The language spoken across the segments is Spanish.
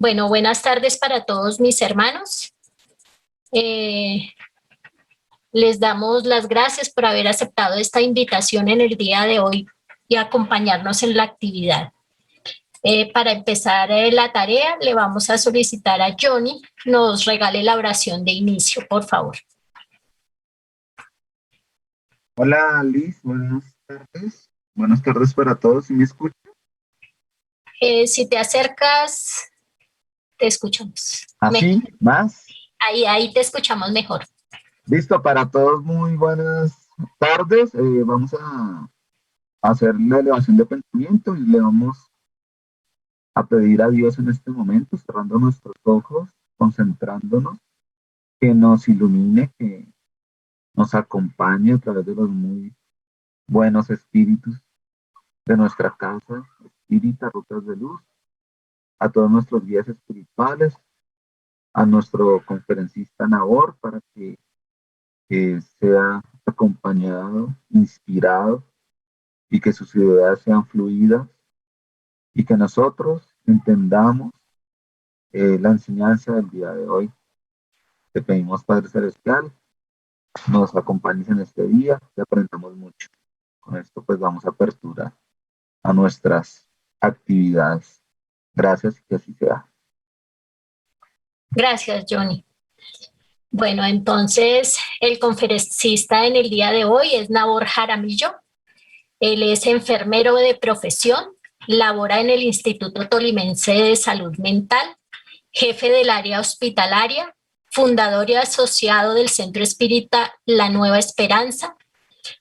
Bueno, buenas tardes para todos mis hermanos. Eh, Les damos las gracias por haber aceptado esta invitación en el día de hoy y acompañarnos en la actividad. Para empezar la tarea, le vamos a solicitar a Johnny nos regale la oración de inicio, por favor. Hola Liz, buenas tardes. Buenas tardes para todos. ¿Sí me escuchan? Si te acercas, te escuchamos. ¿Así? ¿Más? Ahí te escuchamos mejor. Listo, para todos, muy buenas tardes. Vamos a hacer la elevación de pensamiento y le vamos a pedir a Dios en este momento, cerrando nuestros ojos, concentrándonos, que nos ilumine, que nos acompañe a través de los muy buenos espíritus de nuestra casa, espírita, rutas de luz, a todos nuestros guías espirituales, a nuestro conferencista Nabor para que sea acompañado, inspirado y que sus ideas sean fluidas y que nosotros entendamos la enseñanza del día de hoy. Te pedimos, Padre Celestial, nos acompañes en este día, que aprendamos mucho. Con esto pues damos apertura a nuestras actividades. Gracias y que así sea. Gracias, Johnny. Bueno, entonces el conferencista en el día de hoy es Nabor Jaramillo. Él es enfermero de profesión, labora en el Instituto Tolimense de Salud Mental, jefe del área hospitalaria, fundador y asociado del Centro Espírita La Nueva Esperanza,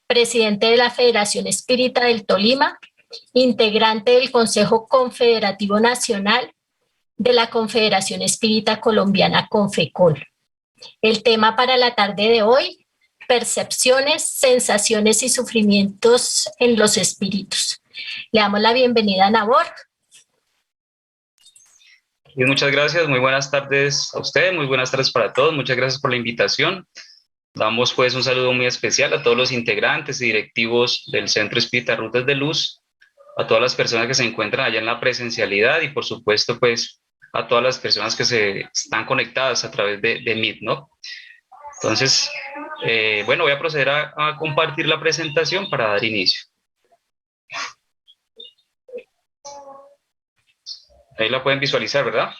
presidente de la Federación Espírita del Tolima, integrante del Consejo Confederativo Nacional de la Confederación Espírita Colombiana Confecol. El tema para la tarde de hoy: percepciones, sensaciones y sufrimientos en los espíritus. Le damos la bienvenida a Nabor. Y muchas gracias, muy buenas tardes a usted, muy buenas tardes para todos, muchas gracias por la invitación. Damos pues un saludo muy especial a todos los integrantes y directivos del Centro Espírita Rutas de Luz, a todas las personas que se encuentran allá en la presencialidad y por supuesto pues a todas las personas que se están conectadas a través de Meet, ¿no? Entonces, bueno, voy a proceder a compartir la presentación para dar inicio. Ahí la pueden visualizar, ¿verdad?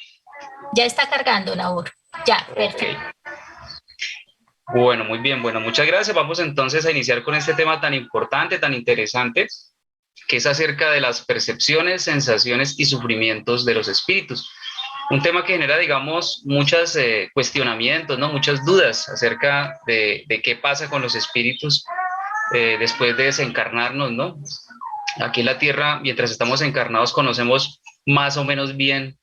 Ya está cargando, Nabor. Ya, perfecto. Okay. Bueno, muy bien. Bueno, muchas gracias. Vamos entonces a iniciar con este tema tan importante, tan interesante, que es acerca de las percepciones, sensaciones y sufrimientos de los espíritus. Un tema que genera, digamos, muchos cuestionamientos, ¿no? Muchas dudas acerca de qué pasa con los espíritus después de desencarnarnos, ¿no? Aquí en la Tierra, mientras estamos encarnados, conocemos más o menos bien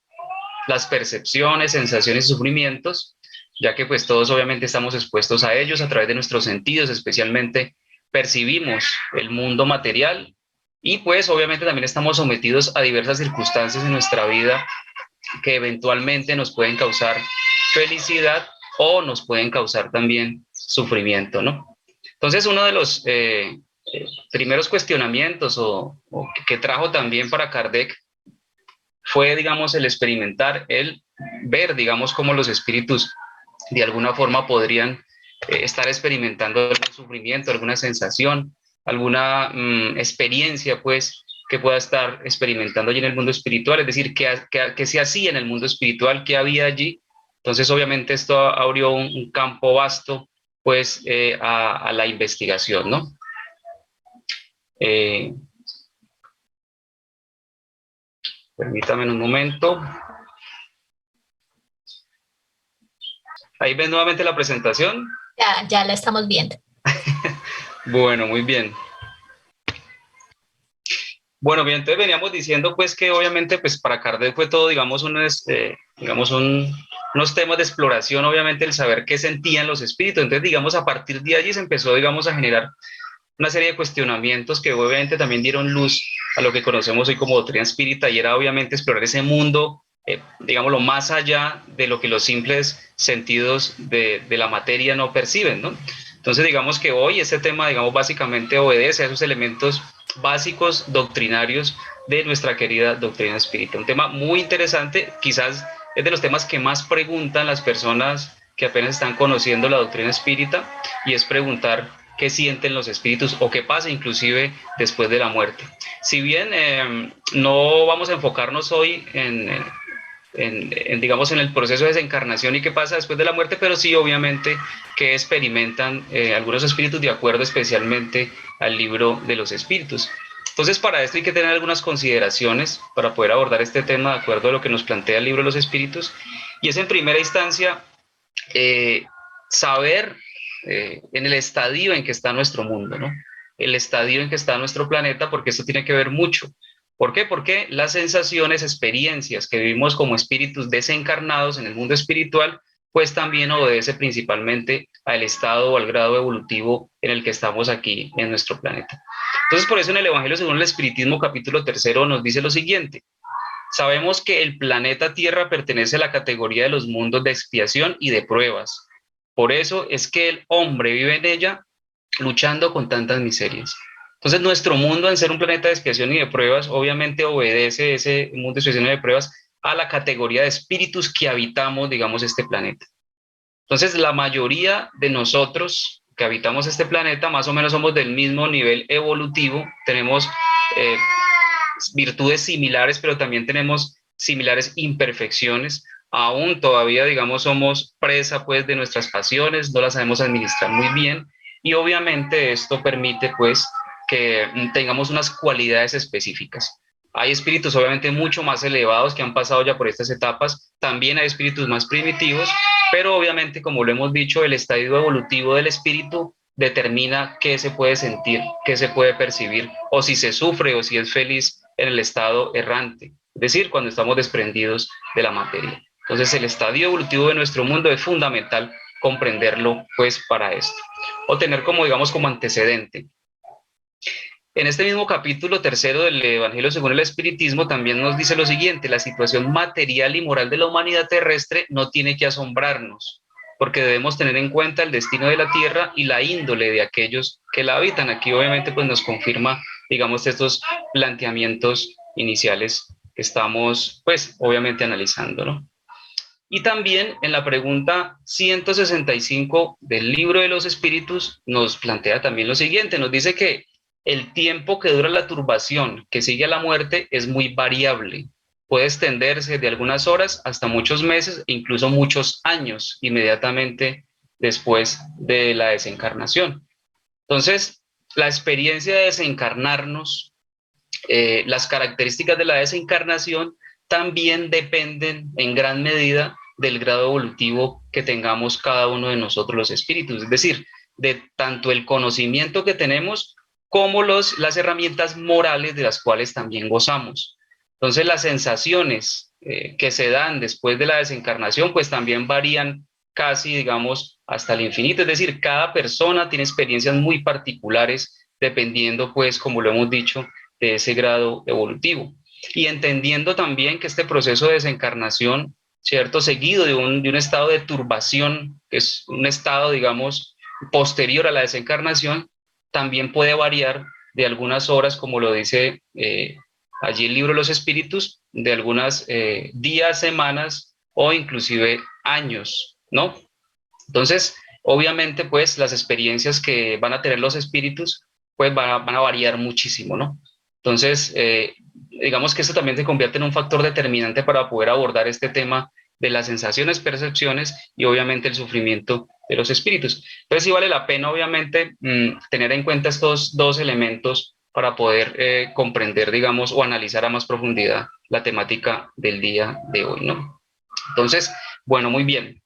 las percepciones, sensaciones y sufrimientos, ya que pues todos obviamente estamos expuestos a ellos a través de nuestros sentidos, especialmente percibimos el mundo material y pues obviamente también estamos sometidos a diversas circunstancias en nuestra vida que eventualmente nos pueden causar felicidad o nos pueden causar también sufrimiento, ¿no? Entonces uno de los primeros cuestionamientos que trajo también para Kardec fue, digamos, el experimentar, el ver, digamos, cómo los espíritus de alguna forma podrían estar experimentando algún sufrimiento, alguna sensación, alguna experiencia, pues, que pueda estar experimentando allí en el mundo espiritual, es decir, que se hacía en el mundo espiritual, que había allí. Entonces, obviamente, esto abrió un campo vasto, pues, a la investigación, ¿no? Permítame un momento. Ahí ven nuevamente la presentación. Ya la estamos viendo. Bueno, muy bien. Bueno, bien, entonces veníamos diciendo pues que obviamente pues para Kardec fue todo, digamos, unos temas de exploración, obviamente el saber qué sentían los espíritus. Entonces, digamos, a partir de allí se empezó, digamos, a generar una serie de cuestionamientos que obviamente también dieron luz a lo que conocemos hoy como doctrina espírita, y era obviamente explorar ese mundo, digámoslo, más allá de lo que los simples sentidos de la materia no perciben, ¿no? Entonces, digamos que hoy ese tema, digamos, básicamente obedece a esos elementos básicos doctrinarios de nuestra querida doctrina espírita. Un tema muy interesante, quizás es de los temas que más preguntan las personas que apenas están conociendo la doctrina espírita, y es preguntar qué sienten los espíritus o qué pasa inclusive después de la muerte. Si bien no vamos a enfocarnos hoy digamos, en el proceso de desencarnación y qué pasa después de la muerte, pero sí, obviamente, que experimentan algunos espíritus de acuerdo especialmente al libro de los espíritus. Entonces, para esto hay que tener algunas consideraciones para poder abordar este tema de acuerdo a lo que nos plantea el libro de los espíritus, y es en primera instancia saber en el estadio en que está nuestro mundo, ¿no? El estadio en que está nuestro planeta, porque esto tiene que ver mucho. ¿Por qué? Porque las sensaciones, experiencias que vivimos como espíritus desencarnados en el mundo espiritual, pues también obedece principalmente al estado o al grado evolutivo en el que estamos aquí en nuestro planeta. Entonces, por eso en el Evangelio según el Espiritismo, capítulo 3, nos dice lo siguiente: sabemos que el planeta Tierra pertenece a la categoría de los mundos de expiación y de pruebas. Por eso es que el hombre vive en ella luchando con tantas miserias. Entonces, nuestro mundo, en ser un planeta de expiación y de pruebas, obviamente obedece ese mundo de expiación y de pruebas a la categoría de espíritus que habitamos, digamos, este planeta. Entonces, la mayoría de nosotros que habitamos este planeta, más o menos somos del mismo nivel evolutivo, tenemos virtudes similares, pero también tenemos similares imperfecciones. Aún todavía, digamos, somos presa, pues, de nuestras pasiones, no las sabemos administrar muy bien, y obviamente esto permite, pues, que tengamos unas cualidades específicas. Hay espíritus obviamente mucho más elevados que han pasado ya por estas etapas, también hay espíritus más primitivos, pero obviamente, como lo hemos dicho, el estadio evolutivo del espíritu determina qué se puede sentir, qué se puede percibir, o si se sufre o si es feliz en el estado errante, es decir, cuando estamos desprendidos de la materia. Entonces, el estadio evolutivo de nuestro mundo es fundamental comprenderlo, pues, para esto, o tener como, digamos, como antecedente. En este mismo capítulo 3 del Evangelio según el Espiritismo también nos dice lo siguiente: la situación material y moral de la humanidad terrestre no tiene que asombrarnos, porque debemos tener en cuenta el destino de la Tierra y la índole de aquellos que la habitan. Aquí obviamente pues nos confirma, digamos, estos planteamientos iniciales que estamos pues obviamente analizando, ¿no? Y también en la pregunta 165 del libro de los espíritus nos plantea también lo siguiente: nos dice que el tiempo que dura la turbación que sigue a la muerte es muy variable. Puede extenderse de algunas horas hasta muchos meses e incluso muchos años inmediatamente después de la desencarnación. Entonces, la experiencia de desencarnarnos, las características de la desencarnación también dependen en gran medida del grado evolutivo que tengamos cada uno de nosotros los espíritus, es decir, de tanto el conocimiento que tenemos como las herramientas morales de las cuales también gozamos. Entonces, las sensaciones que se dan después de la desencarnación, pues también varían casi, digamos, hasta el infinito. Es decir, cada persona tiene experiencias muy particulares dependiendo, pues, como lo hemos dicho, de ese grado evolutivo. Y entendiendo también que este proceso de desencarnación, ¿cierto?, seguido de un estado de turbación, que es un estado, digamos, posterior a la desencarnación, también puede variar de algunas horas, como lo dice allí el libro de los espíritus, de algunas días, semanas o inclusive años, ¿no? Entonces, obviamente, pues las experiencias que van a tener los espíritus, pues van a variar muchísimo, ¿no? Entonces, digamos que esto también se convierte en un factor determinante para poder abordar este tema de las sensaciones, percepciones y obviamente el sufrimiento de los espíritus. Entonces sí vale la pena obviamente tener en cuenta estos dos elementos para poder comprender, digamos, o analizar a más profundidad la temática del día de hoy, ¿no? Entonces, bueno, muy bien.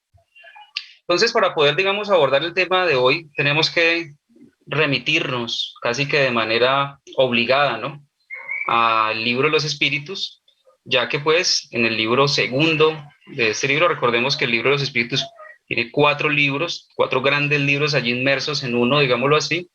Entonces, para poder, digamos, abordar el tema de hoy, tenemos que remitirnos casi que de manera obligada, ¿no?, al libro de los espíritus, ya que pues en el libro segundo de este libro, recordemos que el libro de los espíritus tiene 4 libros, 4 grandes libros allí inmersos en uno, digámoslo así,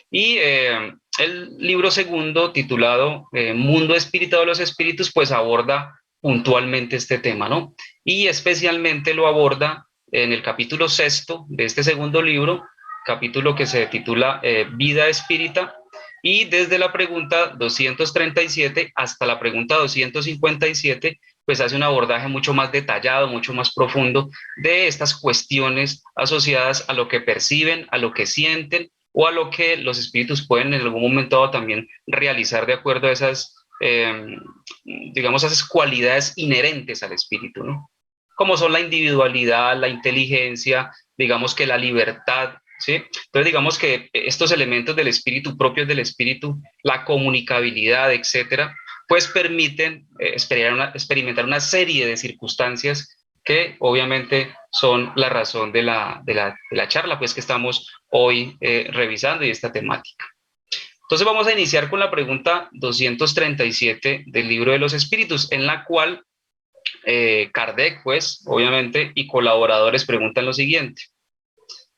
y el libro segundo, titulado Mundo Espiritual de los Espíritus, pues aborda puntualmente este tema, ¿no? Y especialmente lo aborda en el capítulo 6 de este segundo libro, capítulo que se titula Vida Espírita, y desde la pregunta 237 hasta la pregunta 257, pues hace un abordaje mucho más detallado, mucho más profundo de estas cuestiones asociadas a lo que perciben, a lo que sienten o a lo que los espíritus pueden en algún momento dado también realizar de acuerdo a esas, digamos, esas cualidades inherentes al espíritu, ¿no? Como son la individualidad, la inteligencia, digamos que la libertad, ¿sí? Entonces digamos que estos elementos del espíritu, propios del espíritu, la comunicabilidad, etcétera, pues permiten experimentar una serie de circunstancias que obviamente son la razón de la charla, pues que estamos hoy revisando y esta temática. Entonces vamos a iniciar con la pregunta 237 del libro de los espíritus, en la cual Kardec, pues, obviamente, y colaboradores preguntan lo siguiente.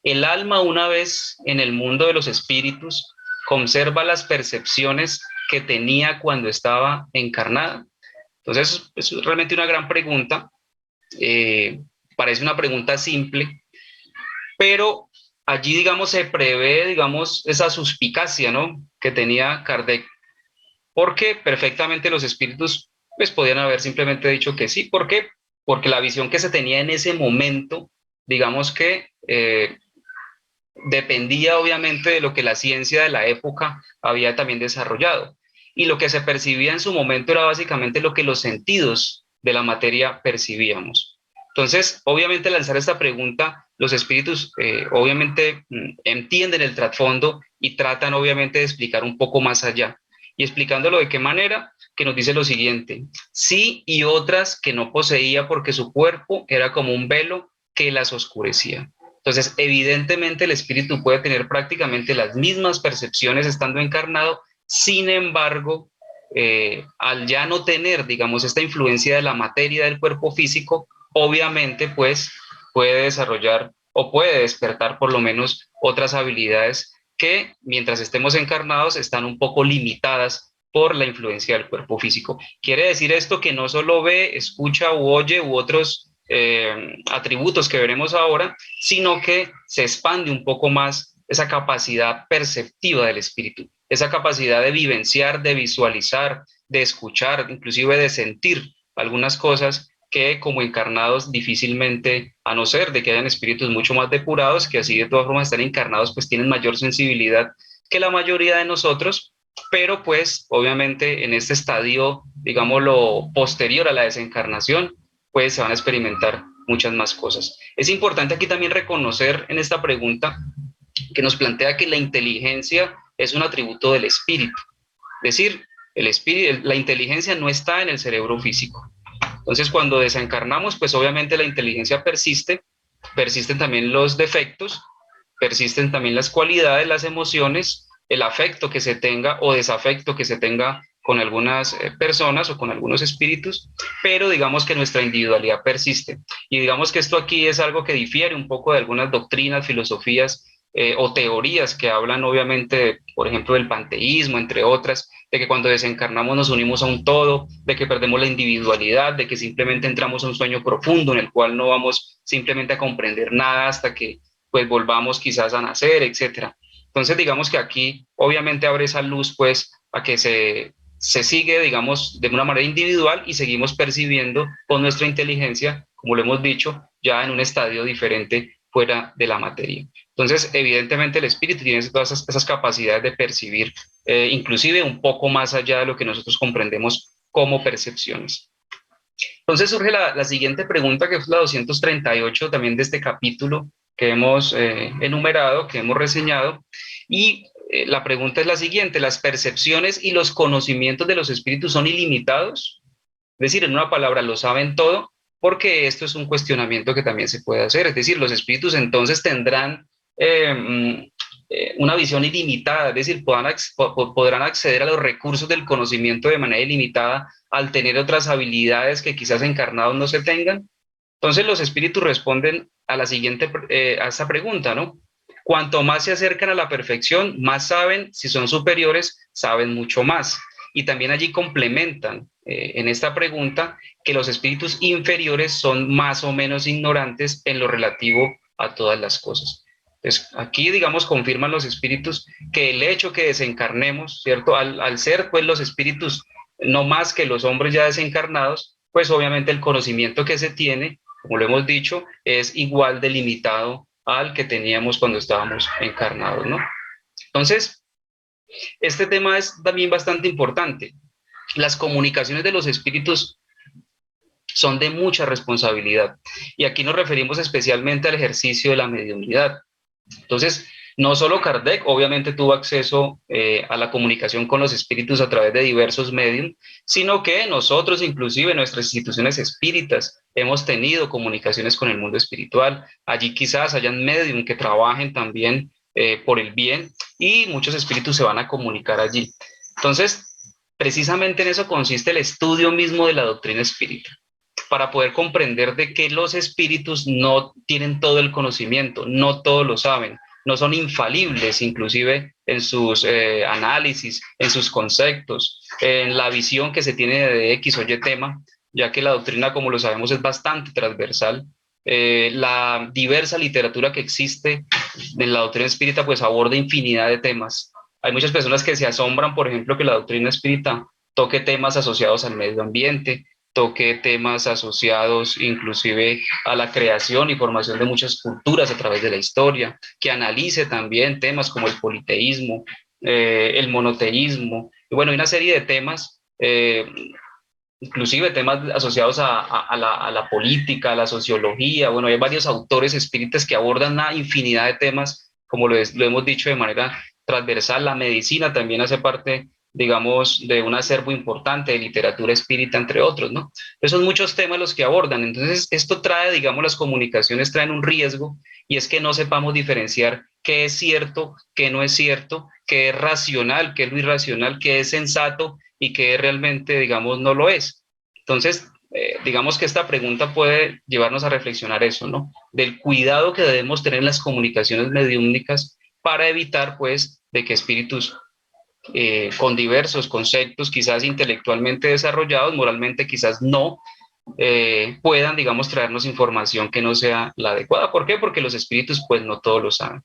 ¿El alma una vez en el mundo de los espíritus conserva las percepciones que tenía cuando estaba encarnada? Entonces, es realmente una gran pregunta. Parece una pregunta simple, pero allí, digamos, se prevé, digamos, esa suspicacia, ¿no?, que tenía Kardec, porque perfectamente los espíritus pues podían haber simplemente dicho que sí. ¿Por qué? Porque la visión que se tenía en ese momento, digamos que dependía obviamente de lo que la ciencia de la época había también desarrollado. Y lo que se percibía en su momento era básicamente lo que los sentidos de la materia percibíamos. Entonces, obviamente, lanzar esta pregunta, los espíritus obviamente entienden el trasfondo y tratan obviamente de explicar un poco más allá. Y explicándolo de qué manera, que nos dice lo siguiente: sí, y otras que no poseía porque su cuerpo era como un velo que las oscurecía. Entonces, evidentemente el espíritu puede tener prácticamente las mismas percepciones estando encarnado, sin embargo, al ya no tener, digamos, esta influencia de la materia del cuerpo físico, obviamente, pues, puede desarrollar o puede despertar por lo menos otras habilidades que, mientras estemos encarnados, están un poco limitadas por la influencia del cuerpo físico. Quiere decir esto que no solo ve, escucha u oye u otros atributos que veremos ahora, sino que se expande un poco más esa capacidad perceptiva del espíritu, esa capacidad de vivenciar, de visualizar, de escuchar, inclusive de sentir algunas cosas que como encarnados difícilmente, a no ser de que hayan espíritus mucho más depurados, que así de todas formas están encarnados, pues tienen mayor sensibilidad que la mayoría de nosotros, pero pues obviamente en este estadio, digámoslo, posterior a la desencarnación, pues se van a experimentar muchas más cosas. Es importante aquí también reconocer en esta pregunta que nos plantea que la inteligencia es un atributo del espíritu. Es decir, el espíritu, la inteligencia no está en el cerebro físico. Entonces, cuando desencarnamos, pues obviamente la inteligencia persiste, persisten también los defectos, persisten también las cualidades, las emociones, el afecto que se tenga o desafecto que se tenga con algunas personas o con algunos espíritus, pero digamos que nuestra individualidad persiste. Y digamos que esto aquí es algo que difiere un poco de algunas doctrinas, filosofías o teorías que hablan obviamente, por ejemplo, del panteísmo, entre otras, de que cuando desencarnamos nos unimos a un todo, de que perdemos la individualidad, de que simplemente entramos a un sueño profundo en el cual no vamos simplemente a comprender nada hasta que pues volvamos quizás a nacer, etcétera. Entonces digamos que aquí obviamente abre esa luz pues a que se sigue, digamos, de una manera individual y seguimos percibiendo con nuestra inteligencia, como lo hemos dicho, ya en un estadio diferente fuera de la materia. Entonces, evidentemente el espíritu tiene todas esas capacidades de percibir, inclusive un poco más allá de lo que nosotros comprendemos como percepciones. Entonces surge la siguiente pregunta, que es la 238 también de este capítulo que hemos enumerado, que hemos reseñado, y la pregunta es la siguiente: ¿las percepciones y los conocimientos de los espíritus son ilimitados? Es decir, en una palabra, ¿lo saben todo? Porque esto es un cuestionamiento que también se puede hacer. Es decir, los espíritus entonces tendrán una visión ilimitada, es decir, podrán acceder a los recursos del conocimiento de manera ilimitada al tener otras habilidades que quizás encarnados no se tengan. Entonces los espíritus responden a la siguiente, a esta pregunta, ¿no? Cuanto más se acercan a la perfección, más saben. Si son superiores, saben mucho más. Y también allí complementan en esta pregunta que los espíritus inferiores son más o menos ignorantes en lo relativo a todas las cosas. Entonces, aquí, digamos, confirman los espíritus que el hecho que desencarnemos, ¿cierto? Al ser, pues, los espíritus no más que los hombres ya desencarnados, pues obviamente el conocimiento que se tiene, como lo hemos dicho, es igual de limitado al que teníamos cuando estábamos encarnados, ¿no? Entonces, este tema es también bastante importante. Las comunicaciones de los espíritus son de mucha responsabilidad y aquí nos referimos especialmente al ejercicio de la mediunidad. Entonces, no solo Kardec, obviamente tuvo acceso a la comunicación con los espíritus a través de diversos medios, sino que nosotros, inclusive nuestras instituciones espíritas, hemos tenido comunicaciones con el mundo espiritual. Allí quizás hayan medium que trabajen también por el bien y muchos espíritus se van a comunicar allí. Entonces, precisamente en eso consiste el estudio mismo de la doctrina espírita, para poder comprender de que los espíritus no tienen todo el conocimiento, no todo lo saben, no son infalibles, inclusive en sus análisis, en sus conceptos, en la visión que se tiene de X o Y tema, ya que la doctrina, como lo sabemos, es bastante transversal. La diversa literatura que existe en la doctrina espírita pues aborda infinidad de temas. Hay muchas personas que se asombran, por ejemplo, que la doctrina espírita toque temas asociados al medio ambiente, toque temas asociados inclusive a la creación y formación de muchas culturas a través de la historia, que analice también temas como el politeísmo, el monoteísmo, y bueno, hay una serie de temas, inclusive temas asociados a la política, a la sociología. Bueno, hay varios autores espíritas que abordan una infinidad de temas, como lo hemos dicho de manera transversal. La medicina también hace parte, digamos, de un acervo importante de literatura espírita, entre otros, ¿no? Esos son muchos temas los que abordan. Entonces, esto trae, digamos, las comunicaciones traen un riesgo, y es que no sepamos diferenciar qué es cierto, qué no es cierto, qué es racional, qué es lo irracional, qué es sensato y qué realmente, digamos, no lo es. Entonces, digamos que esta pregunta puede llevarnos a reflexionar eso, ¿no? Del cuidado que debemos tener en las comunicaciones mediúmnicas para evitar, pues, de que espíritus con diversos conceptos, quizás intelectualmente desarrollados, moralmente quizás no, puedan, digamos, traernos información que no sea la adecuada. ¿Por qué? Porque los espíritus, pues, no todos lo saben.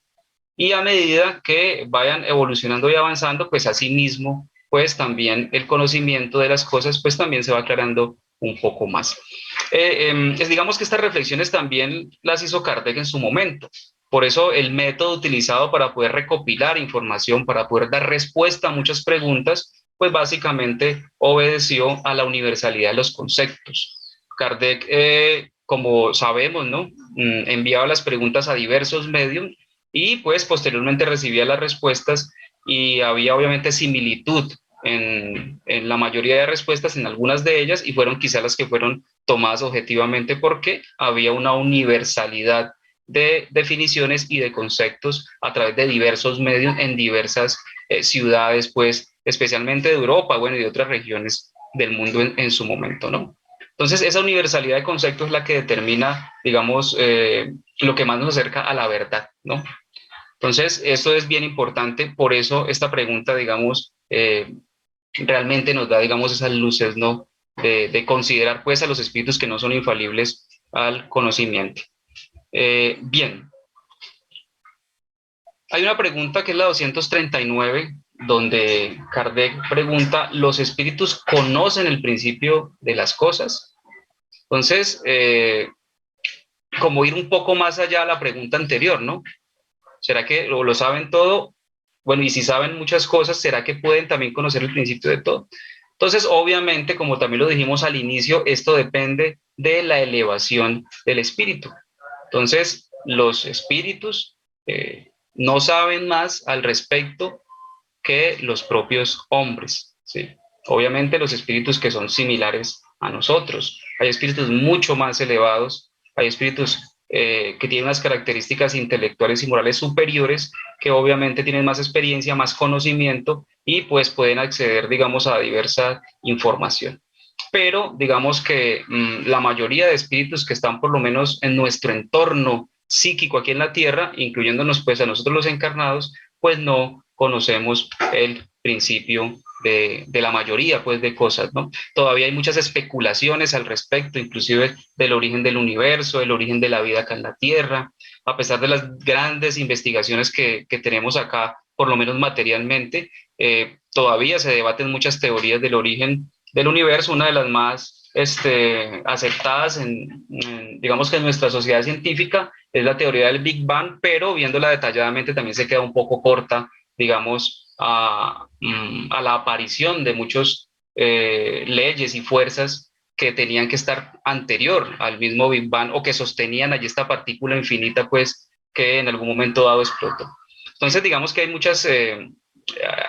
Y a medida que vayan evolucionando y avanzando, pues así mismo, pues también el conocimiento de las cosas, pues también se va aclarando un poco más. Digamos que estas reflexiones también las hizo Kardec en su momento. Por eso el método utilizado para poder recopilar información, para poder dar respuesta a muchas preguntas, pues básicamente obedeció a la universalidad de los conceptos. Kardec, como sabemos, ¿no? Enviaba las preguntas a diversos medios y pues posteriormente recibía las respuestas, y había obviamente similitud en la mayoría de respuestas, en algunas de ellas, y fueron quizás las que fueron tomadas objetivamente porque había una universalidad de definiciones y de conceptos a través de diversos medios en diversas ciudades, pues especialmente de Europa, bueno, y de otras regiones del mundo en su momento, ¿no? Entonces, esa universalidad de conceptos es la que determina, digamos, lo que más nos acerca a la verdad, ¿no? Entonces, esto es bien importante, por eso esta pregunta, digamos, realmente nos da, digamos, esas luces, ¿no? De considerar, pues, a los espíritus que no son infalibles al conocimiento. Bien, hay una pregunta que es la 239, donde Kardec pregunta, ¿los espíritus conocen el principio de las cosas? Entonces, como ir un poco más allá a la pregunta anterior, ¿no? ¿Será que lo saben todo? Bueno, y si saben muchas cosas, ¿será que pueden también conocer el principio de todo? Entonces, obviamente, como también lo dijimos al inicio, esto depende de la elevación del espíritu. Entonces, los espíritus no saben más al respecto que los propios hombres, ¿sí? Obviamente, los espíritus que son similares a nosotros. Hay espíritus mucho más elevados, hay espíritus que tienen unas características intelectuales y morales superiores, que obviamente tienen más experiencia, más conocimiento, y pues pueden acceder, digamos, a diversa información. Pero digamos que la mayoría de espíritus que están por lo menos en nuestro entorno psíquico aquí en la Tierra, incluyéndonos pues a nosotros los encarnados, pues no conocemos el principio de la mayoría pues de cosas, ¿no? Todavía hay muchas especulaciones al respecto, inclusive del origen del universo, del origen de la vida acá en la Tierra, a pesar de las grandes investigaciones que tenemos acá, por lo menos materialmente, todavía se debaten muchas teorías del origen del universo. Una de las más aceptadas digamos que en nuestra sociedad científica, es la teoría del Big Bang, pero viéndola detalladamente también se queda un poco corta, digamos, a la aparición de muchas leyes y fuerzas que tenían que estar anterior al mismo Big Bang o que sostenían allí esta partícula infinita, pues, que en algún momento dado explotó. Entonces, digamos que hay muchas...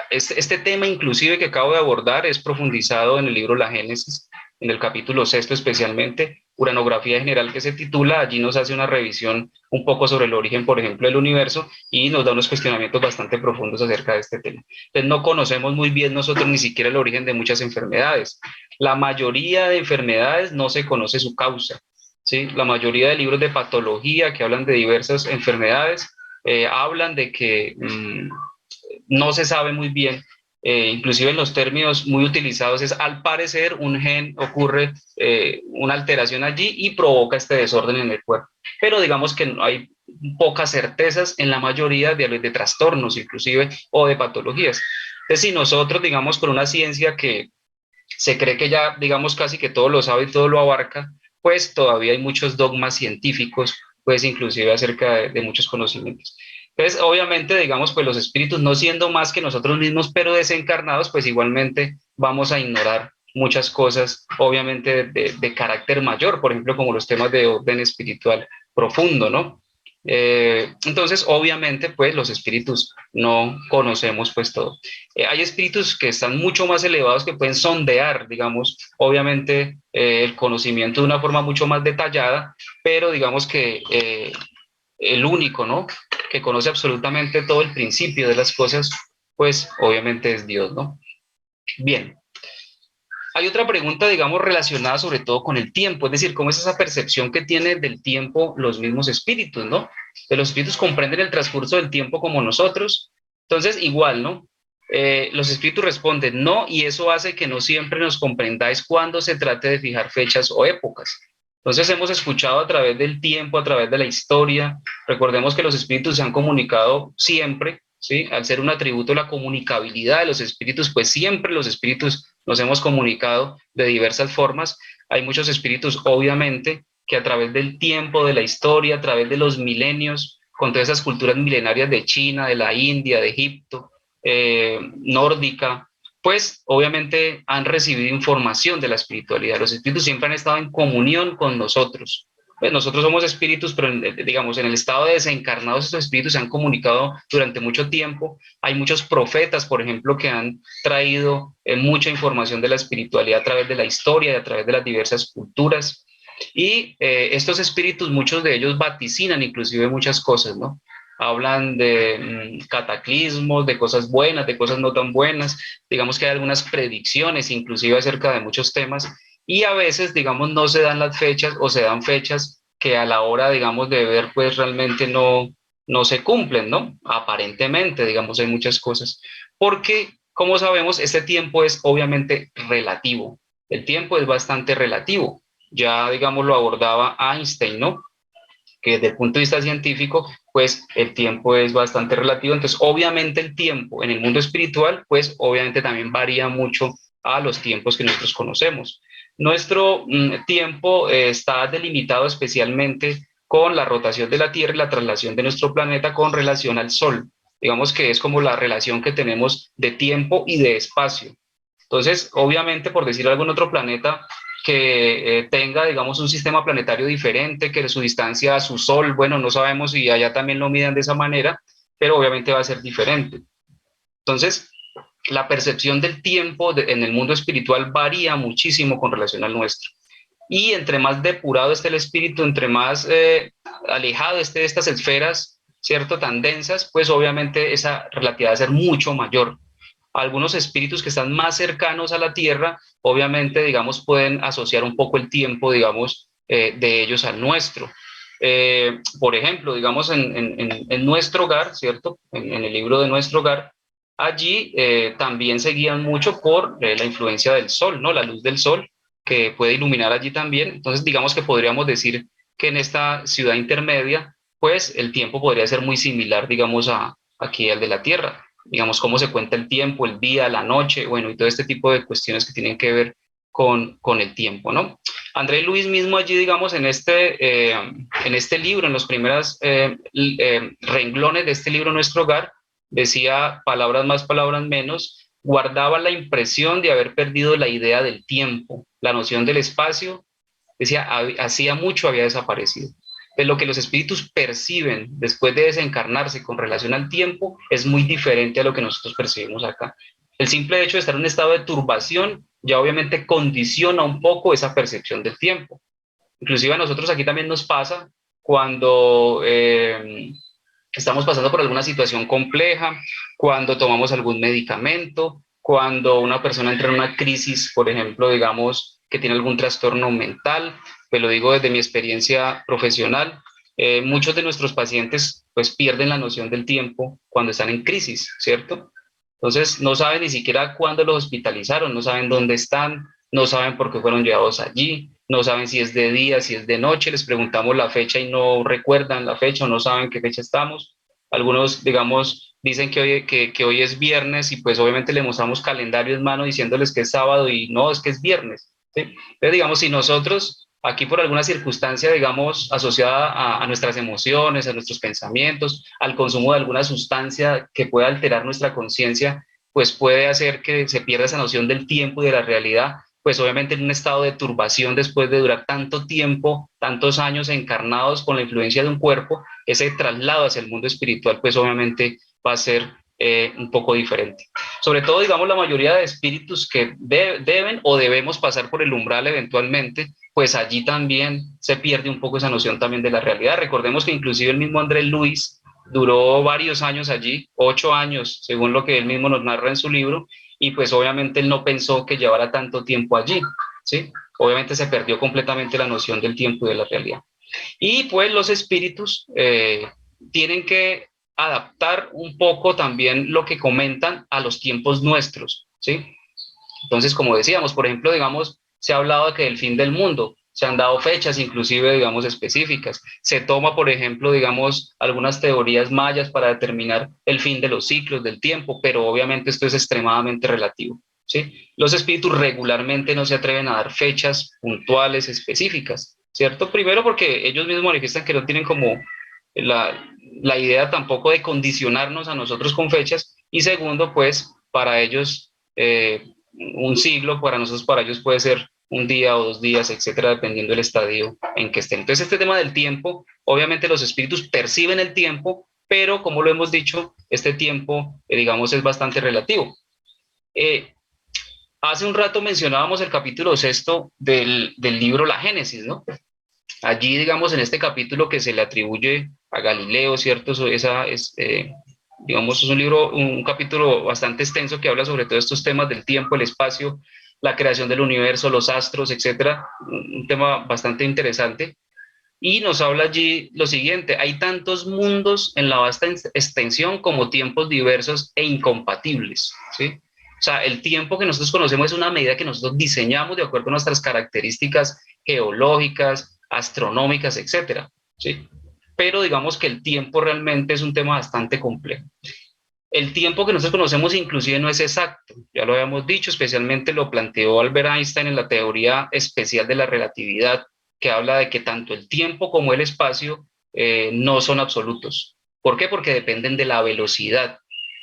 este tema inclusive que acabo de abordar es profundizado en el libro La Génesis, en el capítulo sexto especialmente, Uranografía General, que se titula. Allí nos hace una revisión un poco sobre el origen, por ejemplo, del universo, y nos da unos cuestionamientos bastante profundos acerca de este tema. Entonces no conocemos muy bien nosotros ni siquiera el origen de muchas enfermedades. La mayoría de enfermedades no se conoce su causa, ¿sí? La mayoría de libros de patología que hablan de diversas enfermedades hablan de que no se sabe muy bien, inclusive en los términos muy utilizados es al parecer un gen ocurre una alteración allí y provoca este desorden en el cuerpo. Pero digamos que no hay pocas certezas en la mayoría de trastornos inclusive o de patologías. Entonces, si nosotros, digamos, con una ciencia que se cree que ya, digamos, casi que todo lo sabe y todo lo abarca, pues todavía hay muchos dogmas científicos, pues inclusive acerca de muchos conocimientos. Entonces, obviamente, digamos, pues los espíritus no siendo más que nosotros mismos, pero desencarnados, pues igualmente vamos a ignorar muchas cosas, obviamente de carácter mayor, por ejemplo, como los temas de orden espiritual profundo, ¿no? Entonces, obviamente, pues los espíritus no conocemos pues todo. Hay espíritus que están mucho más elevados que pueden sondear, digamos, obviamente el conocimiento de una forma mucho más detallada, pero digamos que el único, ¿no? Que conoce absolutamente todo el principio de las cosas, pues obviamente es Dios, ¿no? Bien. Hay otra pregunta, digamos, relacionada sobre todo con el tiempo, es decir, cómo es esa percepción que tienen del tiempo los mismos espíritus, ¿no? De los espíritus comprenden el transcurso del tiempo como nosotros. Entonces, igual, ¿no? Los espíritus responden no, y eso hace que no siempre nos comprendáis cuando se trate de fijar fechas o épocas. Entonces hemos escuchado a través del tiempo, a través de la historia. Recordemos que los espíritus se han comunicado siempre, ¿sí? Al ser un atributo de la comunicabilidad de los espíritus, pues siempre los espíritus nos hemos comunicado de diversas formas. Hay muchos espíritus, obviamente, que a través del tiempo, de la historia, a través de los milenios, con todas esas culturas milenarias de China, de la India, de Egipto, nórdica, pues obviamente han recibido información de la espiritualidad. Los espíritus siempre han estado en comunión con nosotros. Pues nosotros somos espíritus, pero digamos, en el estado de desencarnados, estos espíritus se han comunicado durante mucho tiempo. Hay muchos profetas, por ejemplo, que han traído mucha información de la espiritualidad a través de la historia y a través de las diversas culturas. Y estos espíritus, muchos de ellos vaticinan inclusive muchas cosas, ¿no? Hablan de cataclismos, de cosas buenas, de cosas no tan buenas. Digamos que hay algunas predicciones inclusive acerca de muchos temas, y a veces, digamos, no se dan las fechas o se dan fechas que a la hora, digamos, de ver, pues realmente no se cumplen, ¿no? Aparentemente, digamos, hay muchas cosas. Porque, como sabemos, este tiempo es obviamente relativo. El tiempo es bastante relativo. Ya, digamos, lo abordaba Einstein, ¿no? Que desde el punto de vista científico, pues el tiempo es bastante relativo. Entonces, obviamente el tiempo en el mundo espiritual, pues obviamente también varía mucho a los tiempos que nosotros conocemos. Nuestro tiempo está delimitado especialmente con la rotación de la Tierra y la traslación de nuestro planeta con relación al Sol. Digamos que es como la relación que tenemos de tiempo y de espacio. Entonces, obviamente, por decir algún otro planeta que tenga, digamos, un sistema planetario diferente, que su distancia a su Sol, bueno, no sabemos si allá también lo midan de esa manera, pero obviamente va a ser diferente. Entonces, la percepción del tiempo en el mundo espiritual varía muchísimo con relación al nuestro. Y entre más depurado esté el espíritu, entre más alejado esté de estas esferas, ¿cierto?, tan densas, pues obviamente esa relatividad va a ser mucho mayor. Algunos espíritus que están más cercanos a la Tierra, obviamente, digamos, pueden asociar un poco el tiempo, digamos, de ellos al nuestro. Por ejemplo, digamos, en nuestro hogar, ¿cierto? En el libro de Nuestro Hogar, allí también se guían mucho por la influencia del sol, ¿no? La luz del sol, que puede iluminar allí también. Entonces, digamos que podríamos decir que en esta ciudad intermedia, pues el tiempo podría ser muy similar, digamos, aquí al de la Tierra. Digamos, cómo se cuenta el tiempo, el día, la noche, bueno, y todo este tipo de cuestiones que tienen que ver con el tiempo, ¿no? André Luis mismo allí, digamos, en este libro, en los primeros renglones de este libro, Nuestro Hogar, decía palabras más, palabras menos, guardaba la impresión de haber perdido la idea del tiempo, la noción del espacio, decía, hacía mucho había desaparecido. De lo que los espíritus perciben después de desencarnarse con relación al tiempo es muy diferente a lo que nosotros percibimos acá. El simple hecho de estar en un estado de turbación ya obviamente condiciona un poco esa percepción del tiempo. Inclusive a nosotros aquí también nos pasa cuando estamos pasando por alguna situación compleja, cuando tomamos algún medicamento, cuando una persona entra en una crisis, por ejemplo, digamos, que tiene algún trastorno mental, pues lo digo desde mi experiencia profesional, muchos de nuestros pacientes pues pierden la noción del tiempo cuando están en crisis, ¿cierto? Entonces no saben ni siquiera cuándo los hospitalizaron, no saben dónde están, no saben por qué fueron llevados allí, no saben si es de día, si es de noche, les preguntamos la fecha y no recuerdan la fecha o no saben qué fecha estamos. Algunos, digamos, dicen que hoy es viernes y pues obviamente le mostramos calendario en mano diciéndoles que es sábado y no, es que es viernes, ¿sí? Entonces, digamos, si nosotros aquí por alguna circunstancia, digamos, asociada a nuestras emociones, a nuestros pensamientos, al consumo de alguna sustancia que pueda alterar nuestra conciencia, pues puede hacer que se pierda esa noción del tiempo y de la realidad, pues obviamente en un estado de turbación después de durar tanto tiempo, tantos años encarnados con la influencia de un cuerpo, ese traslado hacia el mundo espiritual, pues obviamente va a ser un poco diferente. Sobre todo, digamos, la mayoría de espíritus que deben o debemos pasar por el umbral eventualmente, pues allí también se pierde un poco esa noción también de la realidad. Recordemos que inclusive el mismo Andrés Luis duró varios años allí, 8 años, según lo que él mismo nos narra en su libro, y pues obviamente él no pensó que llevara tanto tiempo allí, ¿sí? Obviamente se perdió completamente la noción del tiempo y de la realidad. Y pues los espíritus tienen que adaptar un poco también lo que comentan a los tiempos nuestros, ¿sí? Entonces, como decíamos, por ejemplo, digamos, se ha hablado de que el fin del mundo, se han dado fechas inclusive, digamos, específicas. Se toma, por ejemplo, digamos, algunas teorías mayas para determinar el fin de los ciclos del tiempo, pero obviamente esto es extremadamente relativo, ¿sí? Los espíritus regularmente no se atreven a dar fechas puntuales específicas, ¿cierto? Primero porque ellos mismos manifiestan que no tienen como la idea tampoco de condicionarnos a nosotros con fechas, y segundo, pues, para ellos... un siglo, para nosotros, para ellos puede ser un día o 2 días, etcétera, dependiendo del estadio en que estén. Entonces, este tema del tiempo, obviamente los espíritus perciben el tiempo, pero como lo hemos dicho, este tiempo, digamos, es bastante relativo. Hace un rato mencionábamos el capítulo 6 del libro La Génesis, ¿no? Allí, digamos, en este capítulo que se le atribuye a Galileo, ¿cierto? Digamos, es un libro, un capítulo bastante extenso que habla sobre todos estos temas del tiempo, el espacio, la creación del universo, los astros, etcétera. Un tema bastante interesante. Y nos habla allí lo siguiente: hay tantos mundos en la vasta extensión como tiempos diversos e incompatibles, ¿sí? O sea, el tiempo que nosotros conocemos es una medida que nosotros diseñamos de acuerdo a nuestras características geológicas, astronómicas, etcétera, ¿sí? Pero digamos que el tiempo realmente es un tema bastante complejo. El tiempo que nosotros conocemos inclusive no es exacto, ya lo habíamos dicho, especialmente lo planteó Albert Einstein en la teoría especial de la relatividad, que habla de que tanto el tiempo como el espacio no son absolutos. ¿Por qué? Porque dependen de la velocidad.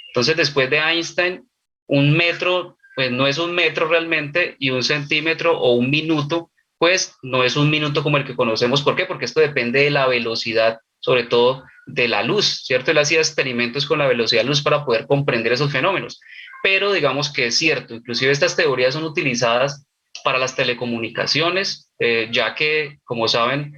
Entonces, después de Einstein, un metro, pues no es un metro realmente, y un centímetro o un minuto, pues no es un minuto como el que conocemos. ¿Por qué? Porque esto depende de la velocidad, sobre todo de la luz, ¿cierto? Él hacía experimentos con la velocidad de luz para poder comprender esos fenómenos. Pero digamos que es cierto, inclusive estas teorías son utilizadas para las telecomunicaciones, ya que, como saben,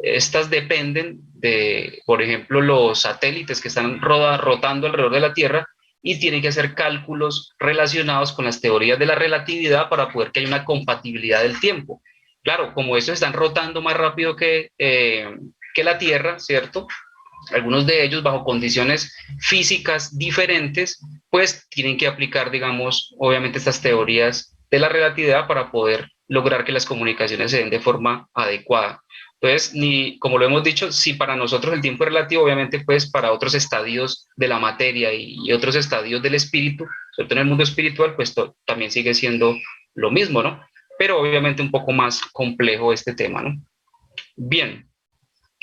estas dependen de, por ejemplo, los satélites que están rotando alrededor de la Tierra, y tienen que hacer cálculos relacionados con las teorías de la relatividad para poder que haya una compatibilidad del tiempo. Claro, como estos están rotando más rápido que la Tierra, ¿cierto? Algunos de ellos bajo condiciones físicas diferentes, pues tienen que aplicar, digamos, obviamente estas teorías de la relatividad para poder lograr que las comunicaciones se den de forma adecuada. Entonces, como lo hemos dicho, si para nosotros el tiempo es relativo, obviamente pues para otros estadios de la materia y otros estadios del espíritu, sobre todo en el mundo espiritual, pues también sigue siendo lo mismo, ¿no? pero obviamente un poco más complejo este tema, ¿no? Bien.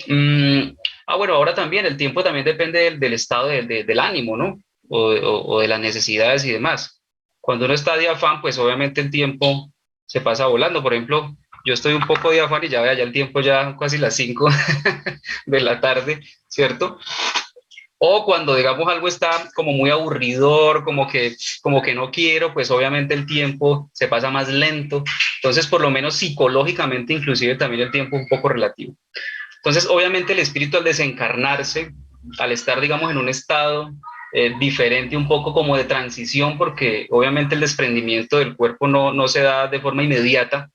Bueno, ahora también el tiempo también depende del estado del ánimo, ¿no? O de las necesidades y demás. Cuando uno está de afán, pues obviamente el tiempo se pasa volando. Por ejemplo, yo estoy un poco de afán y ya vea, ya el tiempo ya casi las 5 de la tarde, ¿cierto? O cuando, digamos, algo está como muy aburridor, como que no quiero, pues obviamente el tiempo se pasa más lento. Entonces, por lo menos psicológicamente, inclusive también el tiempo es un poco relativo. Entonces, obviamente el espíritu al desencarnarse, al estar, digamos, en un estado diferente, un poco como de transición, porque obviamente el desprendimiento del cuerpo no se da de forma inmediata.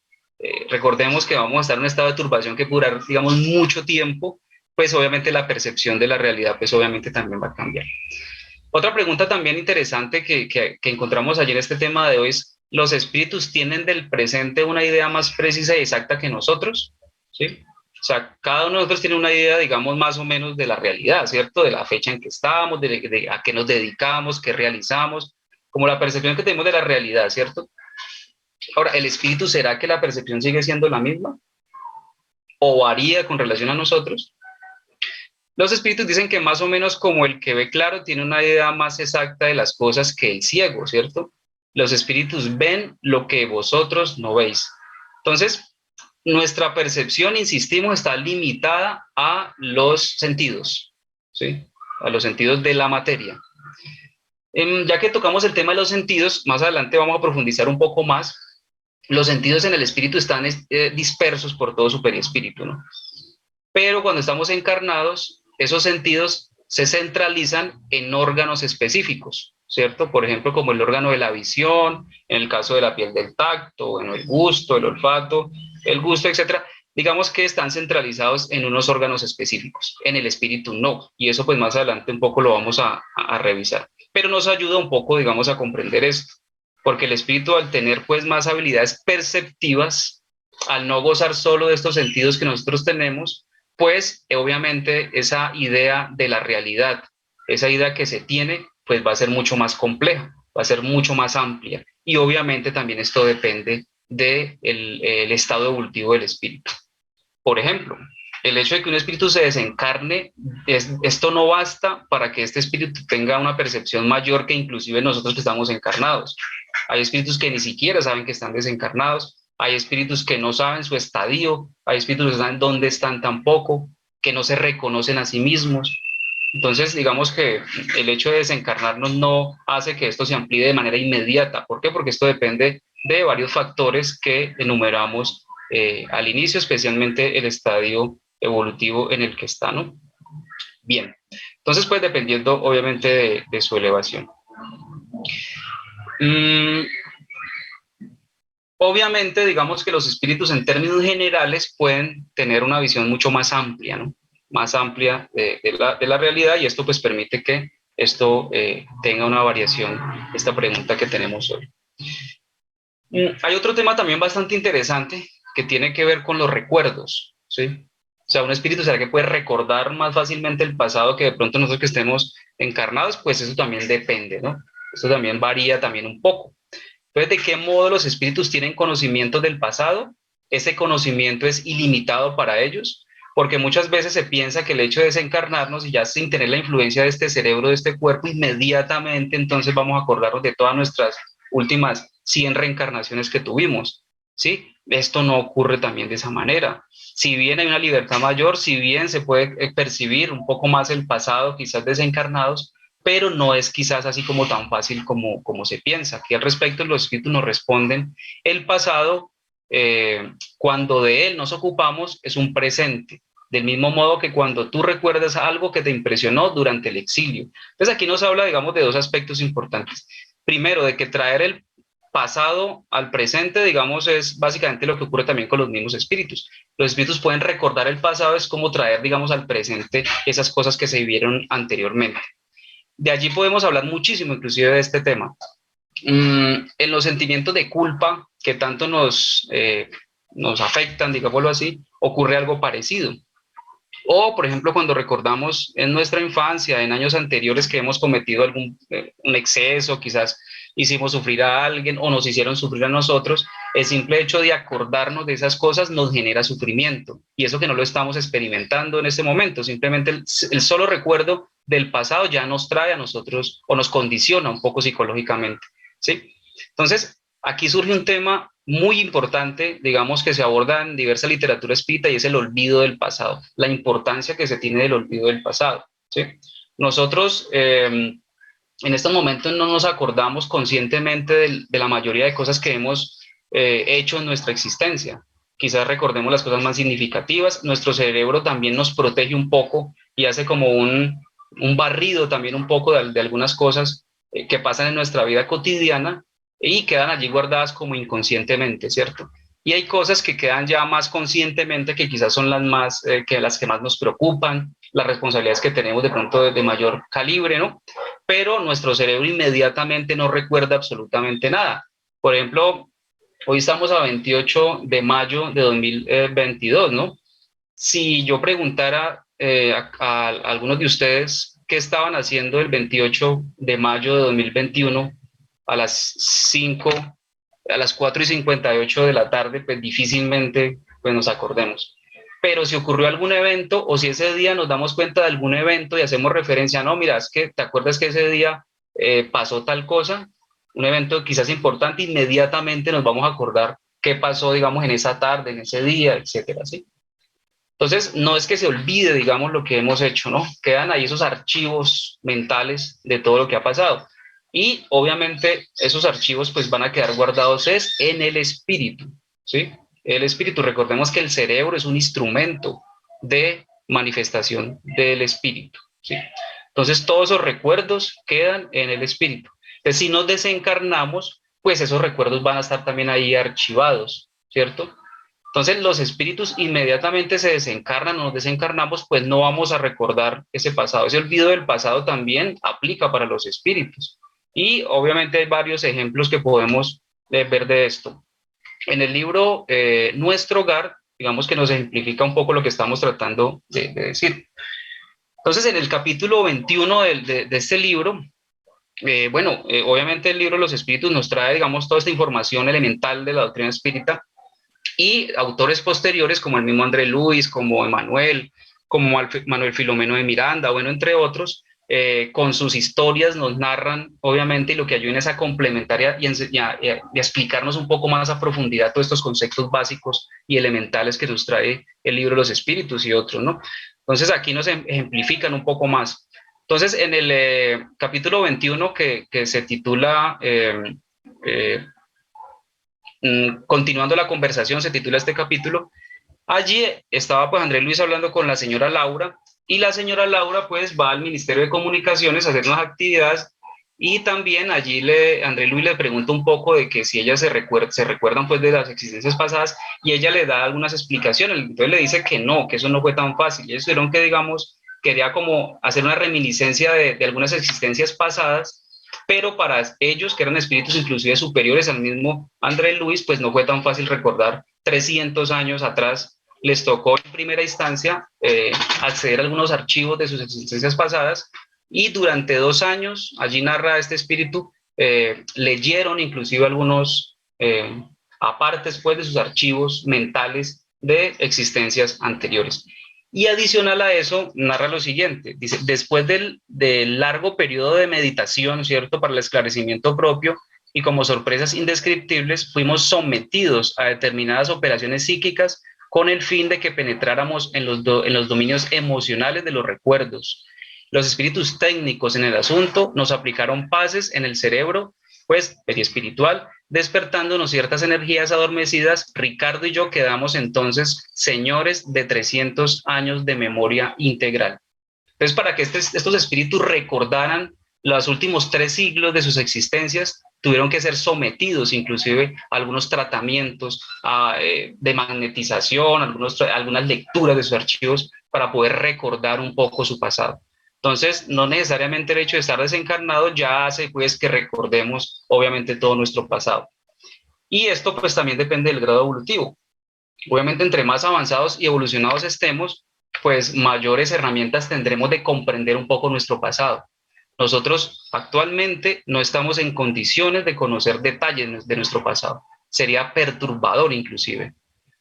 Recordemos que vamos a estar en un estado de turbación que puede durar, digamos, mucho tiempo, pues obviamente la percepción de la realidad, pues obviamente también va a cambiar. Otra pregunta también interesante que encontramos allí en este tema de hoy es, ¿los espíritus tienen del presente una idea más precisa y exacta que nosotros? ¿Sí? O sea, cada uno de nosotros tiene una idea, digamos, más o menos de la realidad, ¿cierto? De la fecha en que estamos, de a qué nos dedicamos, qué realizamos, como la percepción que tenemos de la realidad, ¿cierto? Ahora, ¿el espíritu será que la percepción sigue siendo la misma? ¿O varía con relación a nosotros? Los espíritus dicen que más o menos como el que ve claro tiene una idea más exacta de las cosas que el ciego, ¿cierto? Los espíritus ven lo que vosotros no veis. Entonces, nuestra percepción, insistimos, está limitada a los sentidos, ¿sí? A los sentidos de la materia. Ya que tocamos el tema de los sentidos, más adelante vamos a profundizar un poco más. Los sentidos en el espíritu están dispersos por todo su perispíritu, ¿no? Pero cuando estamos encarnados, esos sentidos se centralizan en órganos específicos, ¿cierto? Por ejemplo, como el órgano de la visión, en el caso de la piel del tacto, bueno, el gusto, el olfato, el gusto, etcétera. Digamos que están centralizados en unos órganos específicos, en el espíritu no, y eso pues más adelante un poco lo vamos a revisar. Pero nos ayuda un poco, digamos, a comprender esto, porque el espíritu al tener pues más habilidades perceptivas, al no gozar solo de estos sentidos que nosotros tenemos, pues obviamente esa idea de la realidad, esa idea que se tiene, pues va a ser mucho más compleja, va a ser mucho más amplia. Y obviamente también esto depende del el estado evolutivo del espíritu. Por ejemplo, el hecho de que un espíritu se desencarne, esto no basta para que este espíritu tenga una percepción mayor que inclusive nosotros que estamos encarnados. Hay espíritus que ni siquiera saben que están desencarnados, hay espíritus que no saben su estadio, hay espíritus que no saben dónde están tampoco, que no se reconocen a sí mismos. Entonces, digamos que el hecho de desencarnarnos no hace que esto se amplíe de manera inmediata. ¿Por qué? Porque esto depende de varios factores que enumeramos al inicio, especialmente el estadio evolutivo en el que está, ¿no? Bien, entonces pues dependiendo obviamente de su elevación. Obviamente, digamos que los espíritus en términos generales pueden tener una visión mucho más amplia, ¿no? Más amplia de la realidad, y esto pues permite que esto tenga una variación, esta pregunta que tenemos hoy. Hay otro tema también bastante interesante que tiene que ver con los recuerdos, ¿sí? O sea, un espíritu será que puede recordar más fácilmente el pasado que de pronto nosotros que estemos encarnados, pues eso también depende, ¿no? Eso también varía también un poco. Entonces, ¿de qué modo los espíritus tienen conocimiento del pasado? Ese conocimiento es ilimitado para ellos, porque muchas veces se piensa que el hecho de desencarnarnos y ya sin tener la influencia de este cerebro, de este cuerpo, inmediatamente entonces vamos a acordarnos de todas nuestras últimas 100 reencarnaciones que tuvimos, ¿sí? Esto no ocurre también de esa manera. Si bien hay una libertad mayor, si bien se puede percibir un poco más el pasado, quizás desencarnados, pero no es quizás así como tan fácil como se piensa. Aquí al respecto los espíritus nos responden, el pasado, cuando de él nos ocupamos, es un presente, del mismo modo que cuando tú recuerdas algo que te impresionó durante el exilio. Entonces aquí nos habla, digamos, de dos aspectos importantes. Primero, de que traer el pasado al presente, digamos, es básicamente lo que ocurre también con los mismos espíritus. Los espíritus pueden recordar el pasado, es como traer, digamos, al presente esas cosas que se vivieron anteriormente. De allí podemos hablar muchísimo, inclusive, de este tema. En los sentimientos de culpa que tanto nos afectan, digámoslo así, ocurre algo parecido. O, por ejemplo, cuando recordamos en nuestra infancia, en años anteriores, que hemos cometido un exceso, quizás hicimos sufrir a alguien o nos hicieron sufrir a nosotros, el simple hecho de acordarnos de esas cosas nos genera sufrimiento. Y eso que no lo estamos experimentando en este momento, simplemente el solo recuerdo del pasado ya nos trae a nosotros o nos condiciona un poco psicológicamente, ¿sí? Entonces, aquí surge un tema muy importante, digamos, que se aborda en diversa literatura espírita, y es el olvido del pasado, la importancia que se tiene del olvido del pasado, ¿sí? Nosotros en estos momentos no nos acordamos conscientemente de la mayoría de cosas que hemos hecho en nuestra existencia. Quizás recordemos las cosas más significativas. Nuestro cerebro también nos protege un poco y hace como un barrido también un poco de algunas cosas que pasan en nuestra vida cotidiana y quedan allí guardadas como inconscientemente, ¿cierto? Y hay cosas que quedan ya más conscientemente, que quizás son las que más nos preocupan, las responsabilidades que tenemos de pronto de mayor calibre, ¿no? Pero nuestro cerebro inmediatamente no recuerda absolutamente nada. Por ejemplo, hoy estamos a 28 de mayo de 2022, ¿no? Si yo preguntara a algunos de ustedes qué estaban haciendo el 28 de mayo de 2021 a las 5, a las 4:58 de la tarde, pues difícilmente pues, nos acordemos. Pero si ocurrió algún evento o si ese día nos damos cuenta de algún evento y hacemos referencia, no, mira, es que te acuerdas que ese día pasó tal cosa, un evento quizás importante, inmediatamente nos vamos a acordar qué pasó, digamos, en esa tarde, en ese día, etcétera, ¿sí? Entonces, no es que se olvide, digamos, lo que hemos hecho, ¿no? Quedan ahí esos archivos mentales de todo lo que ha pasado. Y obviamente esos archivos pues van a quedar guardados es en el espíritu, ¿sí? El espíritu, recordemos que el cerebro es un instrumento de manifestación del espíritu, ¿sí? Entonces todos esos recuerdos quedan en el espíritu. Entonces si nos desencarnamos, pues esos recuerdos van a estar también ahí archivados, ¿cierto? Entonces los espíritus inmediatamente se desencarnan o nos desencarnamos, pues no vamos a recordar ese pasado. Ese olvido del pasado también aplica para los espíritus. Y obviamente hay varios ejemplos que podemos ver de esto. En el libro Nuestro Hogar, digamos que nos ejemplifica un poco lo que estamos tratando de decir. Entonces, en el capítulo 21 de este libro, obviamente el libro de los espíritus nos trae, digamos, toda esta información elemental de la doctrina espírita, y autores posteriores como el mismo André Luis, como Emanuel, como Manuel Filomeno de Miranda, bueno, entre otros, con sus historias nos narran, obviamente, y lo que ayuda en esa complementaria y a explicarnos un poco más a profundidad todos estos conceptos básicos y elementales que nos trae el libro de los espíritus y otros, ¿no? Entonces aquí nos ejemplifican un poco más. Entonces, en el capítulo 21 que se titula continuando la conversación, se titula este capítulo. Allí estaba pues Andrés Luis hablando con la señora Laura, y la señora Laura pues va al Ministerio de Comunicaciones a hacer unas actividades, y también allí Andrés Luis le pregunta un poco de que si ellas se recuerdan pues de las existencias pasadas, y ella le da algunas explicaciones. Entonces le dice que no, que eso no fue tan fácil. Ellos tuvieron que, digamos, quería como hacer una reminiscencia de algunas existencias pasadas, pero para ellos, que eran espíritus inclusive superiores al mismo Andrés Luis, pues no fue tan fácil recordar 300 años atrás. Les tocó en primera instancia acceder a algunos archivos de sus existencias pasadas, y durante 2 años, allí narra este espíritu, leyeron inclusive algunos apartes pues, de sus archivos mentales de existencias anteriores. Y adicional a eso, narra lo siguiente, dice, después del largo periodo de meditación, ¿cierto?, para el esclarecimiento propio, y como sorpresas indescriptibles, fuimos sometidos a determinadas operaciones psíquicas con el fin de que penetráramos en los dominios emocionales de los recuerdos. Los espíritus técnicos en el asunto nos aplicaron pases en el cerebro, pues, periespiritual, despertándonos ciertas energías adormecidas. Ricardo y yo quedamos entonces señores de 300 años de memoria integral. Entonces, para que estos espíritus recordaran los últimos 3 siglos de sus existencias, tuvieron que ser sometidos inclusive a algunos tratamientos de magnetización, algunas lecturas de sus archivos para poder recordar un poco su pasado. Entonces, no necesariamente el hecho de estar desencarnado ya hace pues que recordemos obviamente todo nuestro pasado. Y esto pues también depende del grado evolutivo. Obviamente entre más avanzados y evolucionados estemos, pues mayores herramientas tendremos de comprender un poco nuestro pasado. Nosotros actualmente no estamos en condiciones de conocer detalles de nuestro pasado. Sería perturbador inclusive,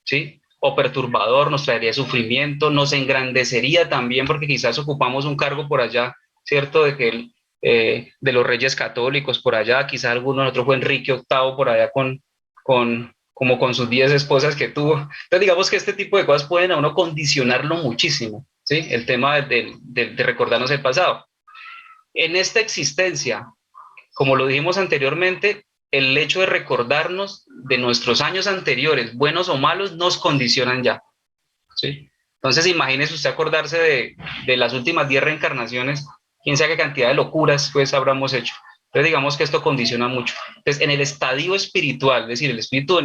¿sí? O perturbador, nos traería sufrimiento, nos engrandecería también porque quizás ocupamos un cargo por allá, ¿cierto? De los reyes católicos por allá, quizás alguno de nosotros fue Enrique VIII por allá como con sus 10 esposas que tuvo. Entonces digamos que este tipo de cosas pueden a uno condicionarlo muchísimo, ¿sí? El tema de recordarnos el pasado. En esta existencia, como lo dijimos anteriormente, el hecho de recordarnos de nuestros años anteriores, buenos o malos, nos condicionan ya, ¿sí? Entonces, imagínese usted acordarse de las últimas 10 reencarnaciones, quién sabe qué cantidad de locuras pues habremos hecho. Entonces, digamos que esto condiciona mucho. Entonces, en el estadio espiritual, es decir, el espíritu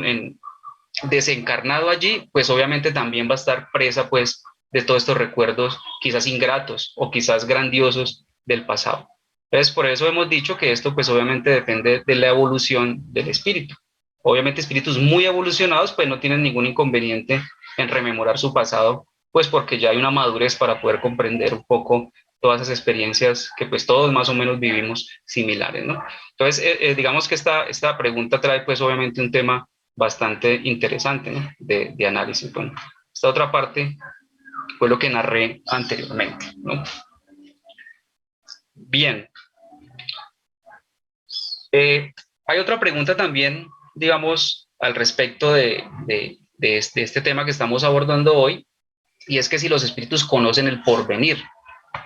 desencarnado allí, pues obviamente también va a estar presa pues de todos estos recuerdos quizás ingratos o quizás grandiosos del pasado. Entonces, por eso hemos dicho que esto pues obviamente depende de la evolución del espíritu. Obviamente espíritus muy evolucionados pues no tienen ningún inconveniente en rememorar su pasado, pues porque ya hay una madurez para poder comprender un poco todas esas experiencias que pues todos más o menos vivimos similares, ¿no? Entonces, digamos que esta pregunta trae pues obviamente un tema bastante interesante, ¿no? de análisis. Bueno, esta otra parte fue lo que narré anteriormente, ¿no? Bien. Hay otra pregunta también, digamos, al respecto de este tema que estamos abordando hoy, y es que si los espíritus conocen el porvenir,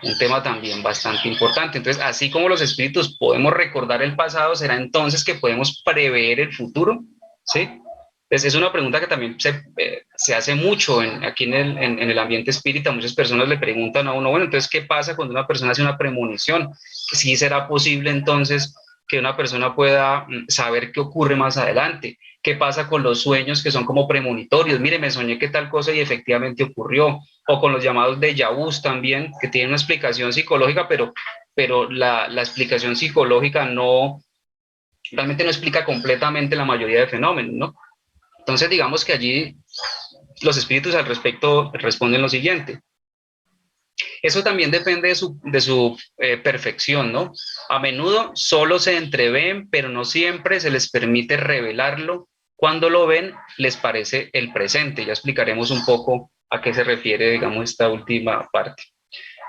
un tema también bastante importante. Entonces, así como los espíritus podemos recordar el pasado, ¿será entonces que podemos prever el futuro? ¿Sí? Entonces, es una pregunta que también se hace mucho aquí en el ambiente espírita. Muchas personas le preguntan a uno, bueno, entonces, ¿qué pasa cuando una persona hace una premonición? ¿Sí será posible entonces que una persona pueda saber qué ocurre más adelante? ¿Qué pasa con los sueños que son como premonitorios? Mire, me soñé que tal cosa y efectivamente ocurrió. O con los llamados déjà vus también, que tienen una explicación psicológica, pero la explicación psicológica realmente no explica completamente la mayoría de fenómenos, ¿no? Entonces, digamos que allí los espíritus al respecto responden lo siguiente. Eso también depende de su perfección, ¿no? A menudo solo se entreven, pero no siempre se les permite revelarlo. Cuando lo ven, les parece el presente. Ya explicaremos un poco a qué se refiere, digamos, esta última parte.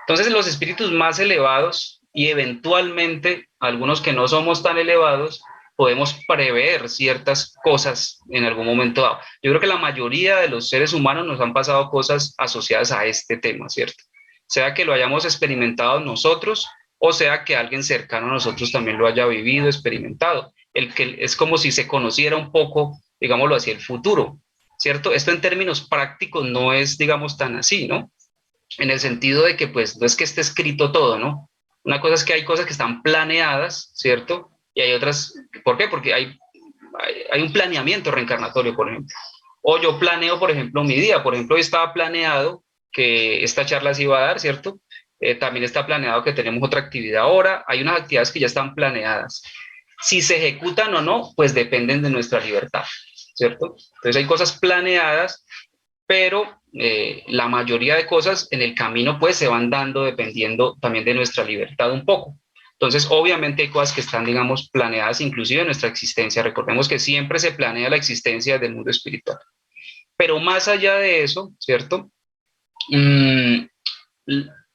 Entonces, los espíritus más elevados y eventualmente algunos que no somos tan elevados, podemos prever ciertas cosas en algún momento dado. Yo creo que la mayoría de los seres humanos nos han pasado cosas asociadas a este tema, ¿cierto? Sea que lo hayamos experimentado nosotros o sea que alguien cercano a nosotros también lo haya vivido, experimentado. El que es como si se conociera un poco, digámoslo así, el futuro, ¿cierto? Esto en términos prácticos no es, digamos, tan así, ¿no? En el sentido de que, pues, no es que esté escrito todo, ¿no? Una cosa es que hay cosas que están planeadas, ¿cierto? Y hay otras, ¿por qué? Porque hay un planeamiento reencarnatorio, por ejemplo. O yo planeo, por ejemplo, mi día. Por ejemplo, hoy estaba planeado que esta charla se iba a dar, ¿cierto? También está planeado que tenemos otra actividad ahora. Hay unas actividades que ya están planeadas. Si se ejecutan o no, pues dependen de nuestra libertad, ¿cierto? Entonces hay cosas planeadas, pero la mayoría de cosas en el camino pues se van dando dependiendo también de nuestra libertad un poco. Entonces, obviamente hay cosas que están, digamos, planeadas inclusive en nuestra existencia. Recordemos que siempre se planea la existencia del mundo espiritual. Pero más allá de eso, ¿cierto?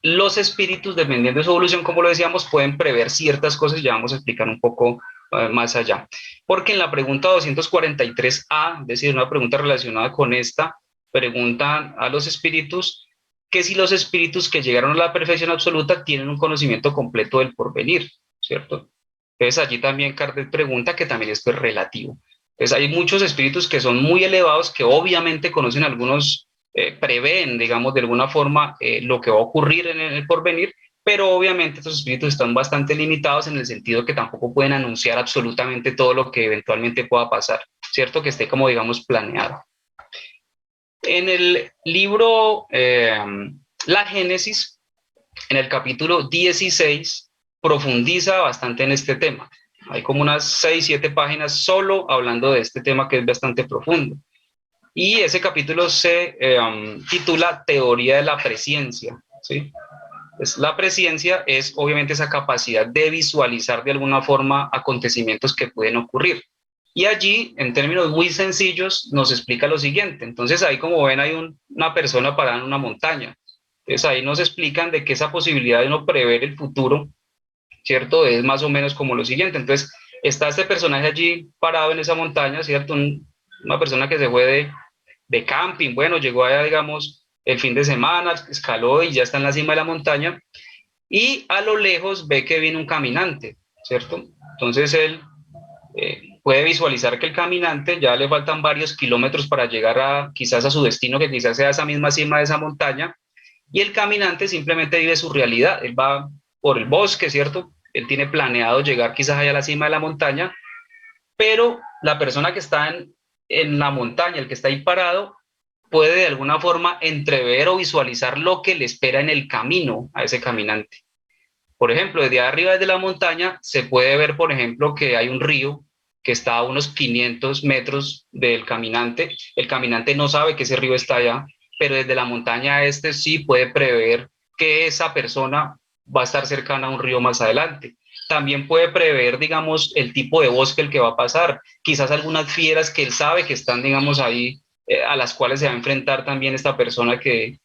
Los espíritus, dependiendo de su evolución, como lo decíamos, pueden prever ciertas cosas, ya vamos a explicar un poco más allá. Porque en la pregunta 243A, es decir, una pregunta relacionada con esta, preguntan a los espíritus que si los espíritus que llegaron a la perfección absoluta tienen un conocimiento completo del porvenir, ¿cierto? Entonces allí también Kardec pregunta que también esto es relativo. Entonces hay muchos espíritus que son muy elevados, que obviamente conocen algunos, prevén, digamos, de alguna forma lo que va a ocurrir en el porvenir, pero obviamente estos espíritus están bastante limitados en el sentido que tampoco pueden anunciar absolutamente todo lo que eventualmente pueda pasar, ¿cierto? Que esté como, digamos, planeado. En el libro La Génesis, en el capítulo 16, profundiza bastante en este tema. Hay como unas 6, 7 páginas solo hablando de este tema que es bastante profundo. Y ese capítulo se titula Teoría de la Presciencia, ¿sí? Pues la presciencia es obviamente esa capacidad de visualizar de alguna forma acontecimientos que pueden ocurrir. Y allí, en términos muy sencillos, nos explica lo siguiente. Entonces ahí, como ven, hay una persona parada en una montaña. Entonces ahí nos explican de que esa posibilidad de uno prever el futuro, ¿cierto? Es más o menos como lo siguiente. Entonces está este personaje allí parado en esa montaña, ¿cierto? Una persona que se fue de camping, bueno, llegó allá, digamos, el fin de semana, escaló y ya está en la cima de la montaña, y a lo lejos ve que viene un caminante, ¿cierto? Entonces él puede visualizar que el caminante ya le faltan varios kilómetros para llegar a quizás a su destino, que quizás sea esa misma cima de esa montaña, y el caminante simplemente vive su realidad. Él va por el bosque, ¿cierto? Él tiene planeado llegar quizás allá a la cima de la montaña, pero la persona que está en la montaña, el que está ahí parado, puede de alguna forma entrever o visualizar lo que le espera en el camino a ese caminante. Por ejemplo, desde arriba, desde la montaña, se puede ver, por ejemplo, que hay un río que está a unos 500 metros del caminante. El caminante no sabe que ese río está allá, pero desde la montaña este sí puede prever que esa persona va a estar cercana a un río más adelante. También puede prever, digamos, el tipo de bosque el que va a pasar. Quizás algunas fieras que él sabe que están, digamos, ahí, a las cuales se va a enfrentar también esta persona que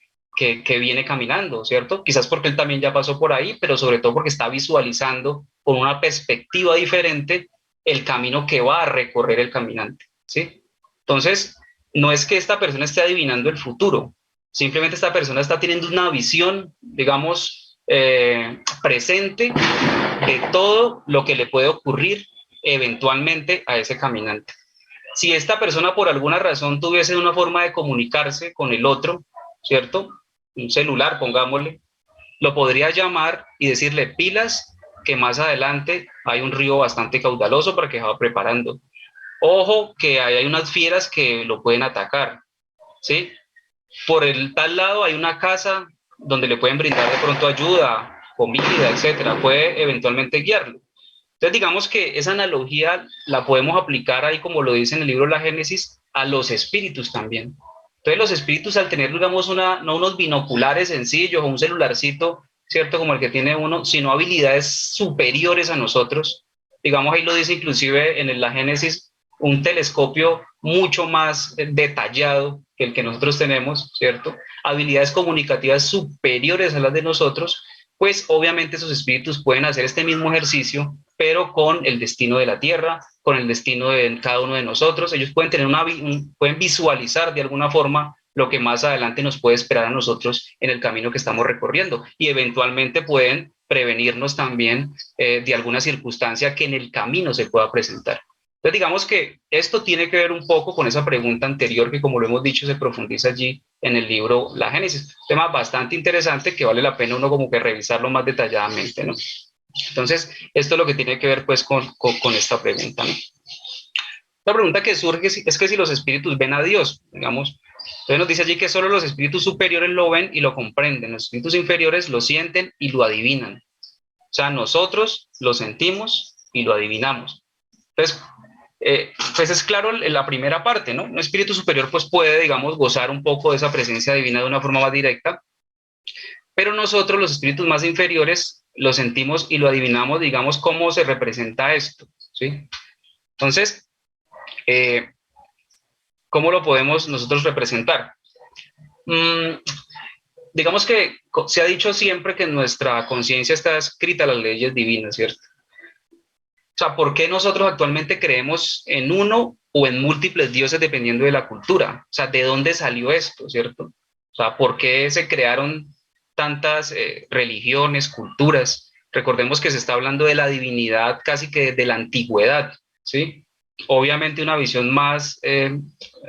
viene caminando, ¿cierto? Quizás porque él también ya pasó por ahí, pero sobre todo porque está visualizando con una perspectiva diferente el camino que va a recorrer el caminante, ¿sí? Entonces, no es que esta persona esté adivinando el futuro, simplemente esta persona está teniendo una visión, digamos, presente de todo lo que le puede ocurrir eventualmente a ese caminante. Si esta persona por alguna razón tuviese una forma de comunicarse con el otro, ¿cierto? Un celular, pongámosle, lo podría llamar y decirle pilas, que más adelante hay un río bastante caudaloso para que se va preparando. Ojo, que ahí hay unas fieras que lo pueden atacar, ¿sí? Por el tal lado hay una casa donde le pueden brindar de pronto ayuda, comida, etcétera. Puede eventualmente guiarlo. Entonces, digamos que esa analogía la podemos aplicar ahí, como lo dice en el libro La Génesis, a los espíritus también. Entonces, los espíritus, al tener, digamos, no unos binoculares sencillos o un celularcito, ¿cierto? Como el que tiene uno, sino habilidades superiores a nosotros. Digamos, ahí lo dice inclusive en La Génesis, un telescopio mucho más detallado que el que nosotros tenemos, ¿cierto? Habilidades comunicativas superiores a las de nosotros, pues obviamente esos espíritus pueden hacer este mismo ejercicio, pero con el destino de la Tierra, con el destino de cada uno de nosotros. Ellos pueden tener pueden visualizar de alguna forma lo que más adelante nos puede esperar a nosotros en el camino que estamos recorriendo, y eventualmente pueden prevenirnos también de alguna circunstancia que en el camino se pueda presentar. Entonces, digamos que esto tiene que ver un poco con esa pregunta anterior que, como lo hemos dicho, se profundiza allí en el libro La Génesis. Tema bastante interesante que vale la pena uno como que revisarlo más detalladamente, ¿no? Entonces, esto es lo que tiene que ver pues con esta pregunta, ¿no? La pregunta que surge es que si los espíritus ven a Dios, digamos. Entonces nos dice allí que solo los espíritus superiores lo ven y lo comprenden. Los espíritus inferiores lo sienten y lo adivinan. O sea, nosotros lo sentimos y lo adivinamos. Entonces, pues es claro la primera parte, ¿no? Un espíritu superior pues puede, digamos, gozar un poco de esa presencia divina de una forma más directa, pero nosotros, los espíritus más inferiores, lo sentimos y lo adivinamos, digamos, cómo se representa esto, ¿sí? Entonces, ¿cómo lo podemos nosotros representar? Digamos que se ha dicho siempre que en nuestra conciencia está escrita las leyes divinas, ¿cierto? O sea, ¿por qué nosotros actualmente creemos en uno o en múltiples dioses dependiendo de la cultura? O sea, ¿de dónde salió esto, cierto? O sea, ¿por qué se crearon tantas religiones, culturas? Recordemos que se está hablando de la divinidad casi que desde la antigüedad, ¿sí? Obviamente una visión más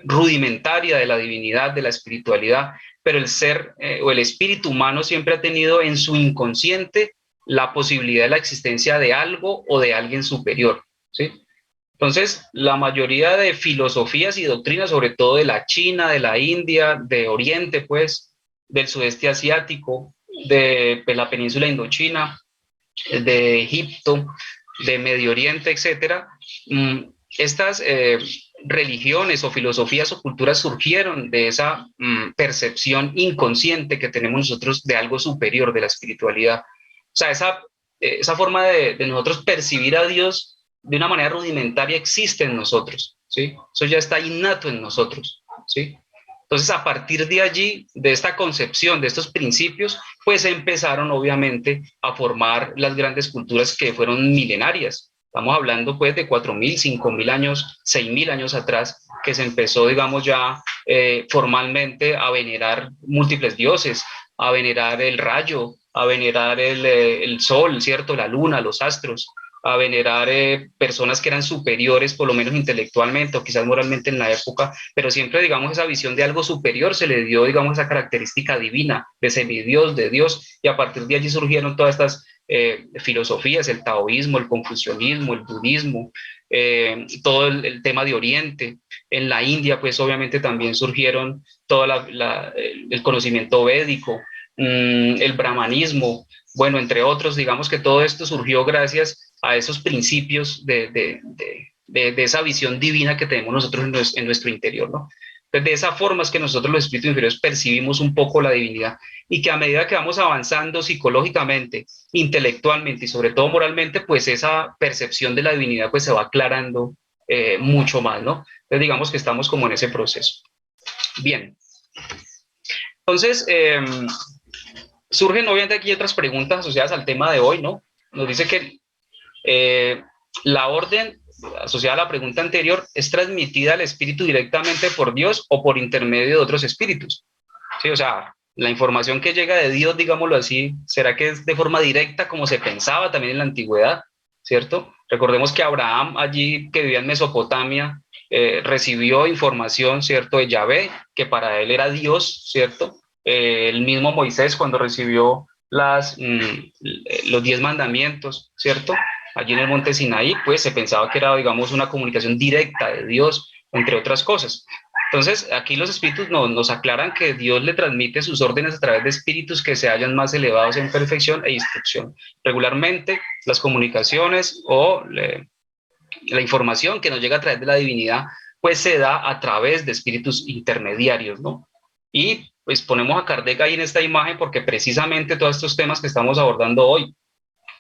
rudimentaria de la divinidad, de la espiritualidad, pero el ser o el espíritu humano siempre ha tenido en su inconsciente la posibilidad de la existencia de algo o de alguien superior, ¿sí? Entonces, la mayoría de filosofías y doctrinas, sobre todo de la China, de la India, de Oriente, pues, del sudeste asiático, de la península indochina, de Egipto, de Medio Oriente, etcétera, estas religiones o filosofías o culturas surgieron de esa percepción inconsciente que tenemos nosotros de algo superior, de la espiritualidad. O sea, esa forma de nosotros percibir a Dios de una manera rudimentaria existe en nosotros, ¿sí? Eso ya está innato en nosotros, ¿sí? Entonces, a partir de allí, de esta concepción, de estos principios, pues empezaron obviamente a formar las grandes culturas que fueron milenarias. Estamos hablando pues de 4.000, 5.000 años, 6.000 años atrás, que se empezó, digamos, ya formalmente a venerar múltiples dioses, a venerar el rayo, a venerar el sol, ¿cierto? La luna, los astros, a venerar personas que eran superiores, por lo menos intelectualmente o quizás moralmente en la época, pero siempre, digamos, esa visión de algo superior se le dio, digamos, esa característica divina, de semidios, de Dios, y a partir de allí surgieron todas estas filosofías, el taoísmo, el confucianismo, el budismo, todo el tema de Oriente. En la India, pues obviamente también surgieron todo el conocimiento védico, el brahmanismo, bueno, entre otros, digamos que todo esto surgió gracias a esos principios de esa visión divina que tenemos nosotros en nuestro interior, ¿no? Entonces, de esa forma es que nosotros los espíritus inferiores percibimos un poco la divinidad y que a medida que vamos avanzando psicológicamente, intelectualmente y sobre todo moralmente, pues esa percepción de la divinidad pues se va aclarando mucho más, ¿no? Entonces digamos que estamos como en ese proceso. Bien. Entonces, surgen obviamente aquí otras preguntas asociadas al tema de hoy, ¿no? Nos dice que la orden asociada a la pregunta anterior es transmitida al espíritu directamente por Dios o por intermedio de otros espíritus. Sí, o sea, la información que llega de Dios, digámoslo así, ¿será que es de forma directa como se pensaba también en la antigüedad? ¿Cierto? Recordemos que Abraham, allí que vivía en Mesopotamia, recibió información, ¿cierto?, de Yahvé, que para él era Dios, ¿cierto? El mismo Moisés cuando recibió los 10 mandamientos, ¿cierto? Allí en el monte Sinaí, pues se pensaba que era, digamos, una comunicación directa de Dios, entre otras cosas. Entonces, aquí los espíritus nos aclaran que Dios le transmite sus órdenes a través de espíritus que se hallan más elevados en perfección e instrucción. Regularmente, las comunicaciones o la información que nos llega a través de la divinidad, pues se da a través de espíritus intermediarios, ¿no? Y pues ponemos a Kardec ahí en esta imagen porque precisamente todos estos temas que estamos abordando hoy,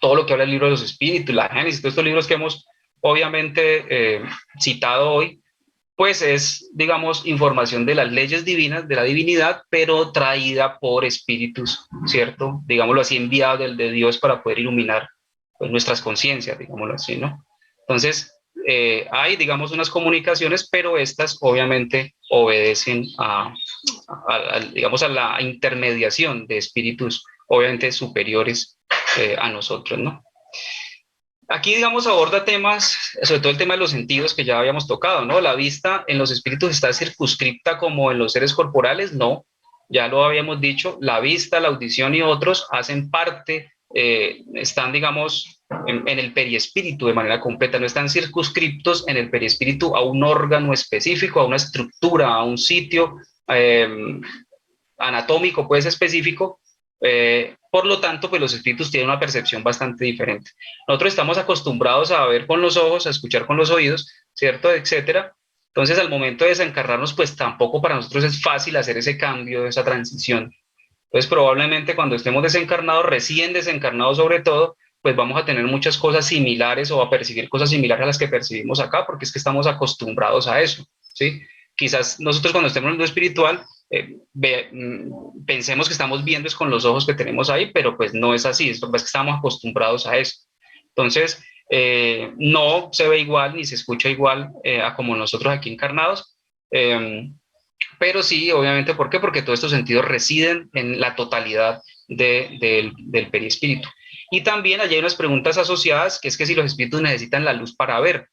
todo lo que habla el libro de los espíritus, la Génesis, todos estos libros que hemos obviamente citado hoy, pues es, digamos, información de las leyes divinas, de la divinidad, pero traída por espíritus, ¿cierto? Digámoslo así, enviado de Dios para poder iluminar pues, nuestras conciencias, digámoslo así, ¿no? Entonces, hay, digamos, unas comunicaciones, pero estas obviamente obedecen digamos, a la intermediación de espíritus, obviamente superiores a nosotros, ¿no? Aquí, digamos, aborda temas, sobre todo el tema de los sentidos que ya habíamos tocado, ¿no? La vista en los espíritus está circunscripta como en los seres corporales, no, ya lo habíamos dicho, la vista, la audición y otros hacen parte, están, digamos, en el periespíritu de manera completa, no están circunscriptos en el periespíritu a un órgano específico, a una estructura, a un sitio anatómico, pues específico. Por lo tanto, pues los espíritus tienen una percepción bastante diferente. Nosotros estamos acostumbrados a ver con los ojos, a escuchar con los oídos, ¿cierto? Etcétera. Entonces, al momento de desencarnarnos, pues tampoco para nosotros es fácil hacer ese cambio, esa transición. Entonces, probablemente cuando estemos desencarnados, recién desencarnados sobre todo, pues vamos a tener muchas cosas similares o a percibir cosas similares a las que percibimos acá, porque es que estamos acostumbrados a eso, ¿sí? Quizás nosotros cuando estemos en lo espiritual, pensemos que estamos viendo es con los ojos que tenemos ahí, pero pues no es así, es que estamos acostumbrados a eso. Entonces, no se ve igual ni se escucha igual a como nosotros aquí encarnados, pero sí, obviamente, ¿por qué? Porque todos estos sentidos residen en la totalidad del perispíritu. Y también allí hay unas preguntas asociadas, que es que si los espíritus necesitan la luz para ver,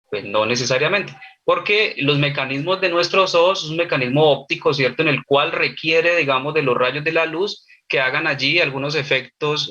pues no necesariamente, porque los mecanismos de nuestros ojos es un mecanismo óptico, ¿cierto? En el cual requiere, digamos, de los rayos de la luz que hagan allí algunos efectos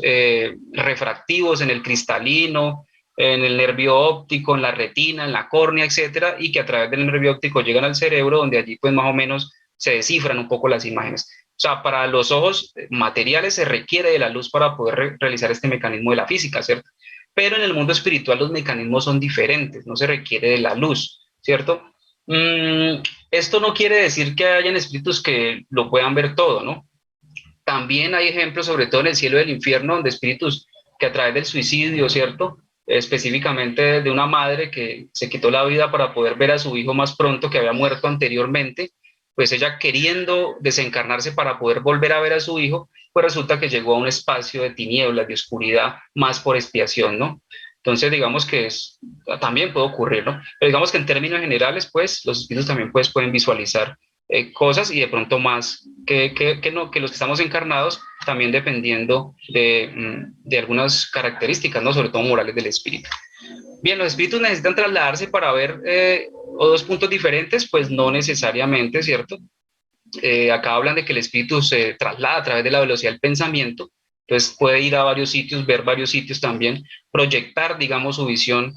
refractivos en el cristalino, en el nervio óptico, en la retina, en la córnea, etcétera, y que a través del nervio óptico llegan al cerebro, donde allí pues más o menos se descifran un poco las imágenes. O sea, para los ojos materiales se requiere de la luz para poder realizar este mecanismo de la física, ¿cierto? Pero en el mundo espiritual los mecanismos son diferentes, no se requiere de la luz, ¿cierto? Mm, Esto no quiere decir que hayan espíritus que lo puedan ver todo, ¿no? También hay ejemplos, sobre todo en el cielo y el infierno, donde espíritus que a través del suicidio, ¿cierto? Específicamente de una madre que se quitó la vida para poder ver a su hijo más pronto, que había muerto anteriormente, pues ella queriendo desencarnarse para poder volver a ver a su hijo, pues resulta que llegó a un espacio de tinieblas, de oscuridad, más por expiación, ¿no? Entonces, digamos que también puede ocurrir, ¿no? Pero digamos que en términos generales, pues los espíritus también pues, pueden visualizar cosas y de pronto más no, que los que estamos encarnados, también dependiendo de algunas características, ¿no? Sobre todo morales del espíritu. Bien, los espíritus necesitan trasladarse para ver o dos puntos diferentes, pues no necesariamente, ¿cierto? Acá hablan de que el espíritu se traslada a través de la velocidad del pensamiento, entonces puede ir a varios sitios, ver varios sitios también, proyectar, digamos, su visión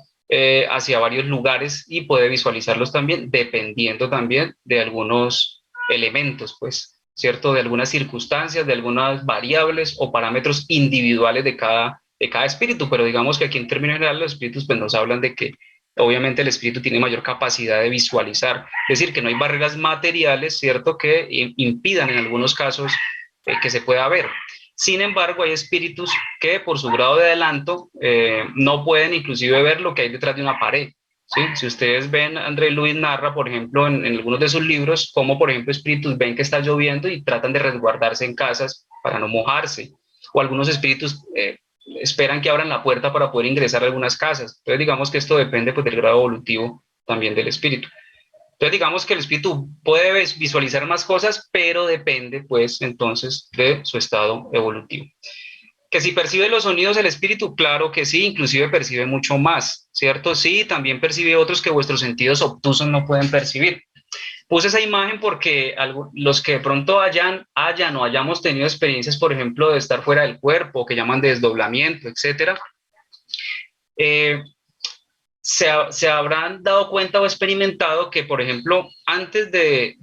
hacia varios lugares y puede visualizarlos también, dependiendo también de algunos elementos, pues, ¿cierto? De algunas circunstancias, de algunas variables o parámetros individuales de cada espíritu, pero digamos que aquí en términos generales los espíritus pues nos hablan de que obviamente el espíritu tiene mayor capacidad de visualizar, es decir, que no hay barreras materiales, ¿cierto?, que impidan en algunos casos que se pueda ver. Sin embargo, hay espíritus que por su grado de adelanto no pueden inclusive ver lo que hay detrás de una pared. ¿Sí? Si ustedes ven, André Luis narra, por ejemplo, en algunos de sus libros, cómo, por ejemplo, espíritus ven que está lloviendo y tratan de resguardarse en casas para no mojarse. O algunos espíritus esperan que abran la puerta para poder ingresar a algunas casas. Entonces, digamos que esto depende pues, del grado evolutivo también del espíritu. Entonces, digamos que el espíritu puede visualizar más cosas, pero depende, pues, entonces, de su estado evolutivo. Que si percibe los sonidos el espíritu, claro que sí, inclusive percibe mucho más, ¿cierto? Sí, también percibe otros que vuestros sentidos obtusos no pueden percibir. Puse esa imagen porque los que de pronto hayan o hayamos tenido experiencias, por ejemplo, de estar fuera del cuerpo, que llaman de desdoblamiento, etcétera, eh, se habrán dado cuenta o experimentado que, por ejemplo, antes del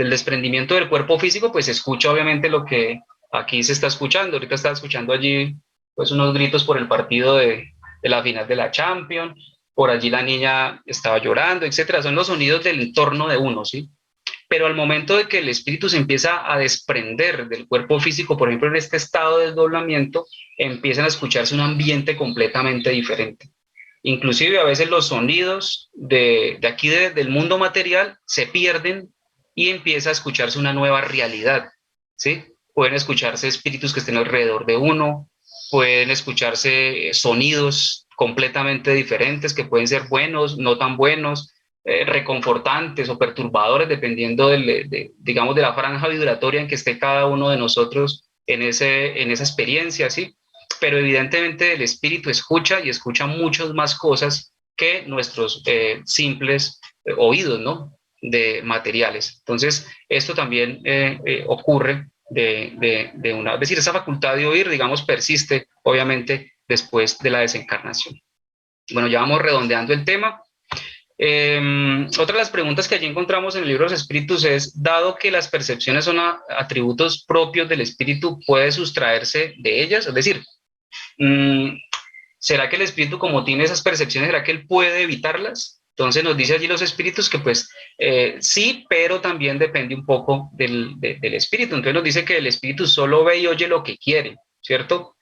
desprendimiento del cuerpo físico, pues se escucha obviamente lo que aquí se está escuchando. Ahorita está escuchando allí pues unos gritos por el partido de la final de la Champions, por allí la niña estaba llorando, etcétera. Son los sonidos del entorno de uno, ¿sí? Pero al momento de que el espíritu se empieza a desprender del cuerpo físico, por ejemplo, en este estado de desdoblamiento, empiezan a escucharse un ambiente completamente diferente. Inclusive a veces los sonidos de aquí del mundo material se pierden y empieza a escucharse una nueva realidad, ¿sí? Pueden escucharse espíritus que estén alrededor de uno, pueden escucharse sonidos completamente diferentes que pueden ser buenos, no tan buenos, reconfortantes o perturbadores dependiendo digamos, de la franja vibratoria en que esté cada uno de nosotros en esa experiencia, ¿sí? Pero evidentemente el espíritu escucha y escucha muchas más cosas que nuestros simples oídos, ¿no? De materiales. Entonces, esto también ocurre es decir, esa facultad de oír, digamos, persiste, obviamente, después de la desencarnación. Bueno, ya vamos redondeando el tema. Otra de las preguntas que allí encontramos en el libro de los espíritus es, dado que las percepciones son atributos propios del espíritu, ¿puede sustraerse de ellas? Es decir, ¿será que el espíritu, como tiene esas percepciones, será que él puede evitarlas? Entonces nos dice allí los espíritus que pues sí, pero también depende un poco del espíritu. Entonces nos dice que el espíritu solo ve y oye lo que quiere, ¿cierto?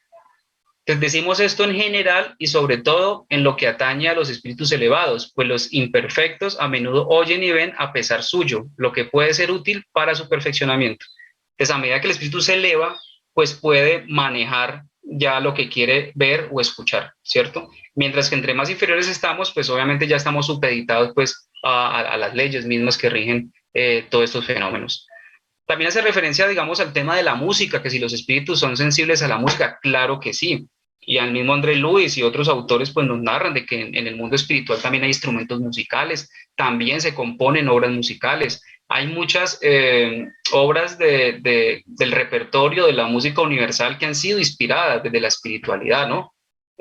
Entonces decimos esto en general y sobre todo en lo que atañe a los espíritus elevados, pues los imperfectos a menudo oyen y ven a pesar suyo, lo que puede ser útil para su perfeccionamiento. Entonces a medida que el espíritu se eleva, pues puede manejar ya lo que quiere ver o escuchar, ¿cierto? Mientras que entre más inferiores estamos, pues obviamente ya estamos supeditados pues a las leyes mismas que rigen todos estos fenómenos. También hace referencia, digamos, al tema de la música, que si los espíritus son sensibles a la música, claro que sí. Y al mismo André Luis y otros autores pues nos narran de que en el mundo espiritual también hay instrumentos musicales, también se componen obras musicales. Hay muchas obras del repertorio de la música universal que han sido inspiradas desde la espiritualidad, ¿no?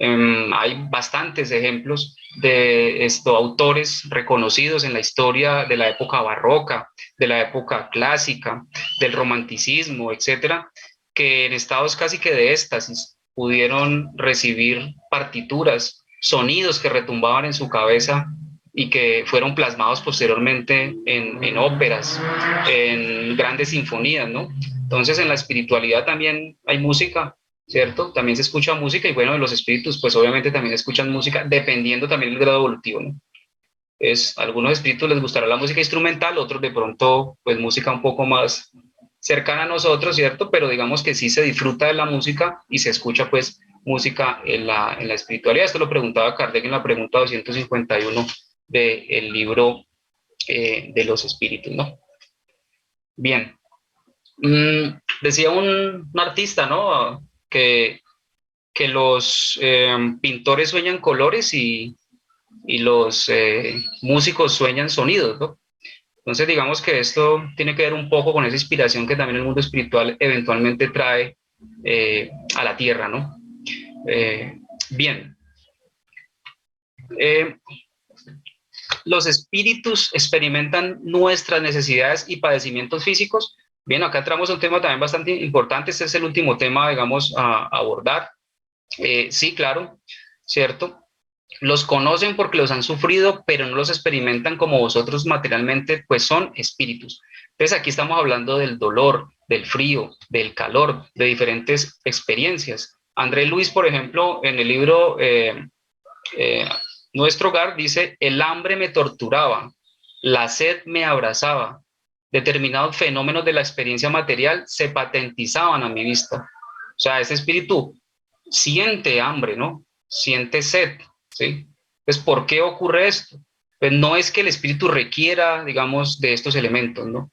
Hay bastantes ejemplos de autores reconocidos en la historia de la época barroca, de la época clásica, del romanticismo, etcétera, que en estados casi que de éxtasis pudieron recibir partituras, sonidos que retumbaban en su cabeza y que fueron plasmados posteriormente en óperas, en grandes sinfonías, ¿no? Entonces en la espiritualidad también hay música, ¿cierto? También se escucha música y bueno, los espíritus pues obviamente también escuchan música dependiendo también del grado evolutivo, ¿no? Algunos espíritus les gustará la música instrumental, otros de pronto pues música un poco más cercana a nosotros, ¿cierto? Pero digamos que sí se disfruta de la música y se escucha pues música en la espiritualidad. Esto lo preguntaba Kardec en la pregunta 251 del libro de los espíritus, ¿no? Bien. Decía un artista, ¿no? Que los pintores sueñan colores y los músicos sueñan sonidos, ¿no? Entonces digamos que esto tiene que ver un poco con esa inspiración que también el mundo espiritual eventualmente trae a la tierra, ¿no? Bien. Los espíritus experimentan nuestras necesidades y padecimientos físicos. Bien, acá entramos a un tema también bastante importante. Este es el último tema, digamos, a abordar. Sí, claro, ¿cierto? Los conocen porque los han sufrido, pero no los experimentan como vosotros materialmente, pues son espíritus. Entonces aquí estamos hablando del dolor, del frío, del calor, de diferentes experiencias. André Luis, por ejemplo, en el libro Nuestro Hogar, dice: el hambre me torturaba, la sed me abrazaba, determinados fenómenos de la experiencia material se patentizaban a mi vista. O sea, ese espíritu siente hambre, ¿no? Siente sed, ¿sí? Entonces, ¿por qué ocurre esto? Pues no es que el espíritu requiera, digamos, de estos elementos, ¿no?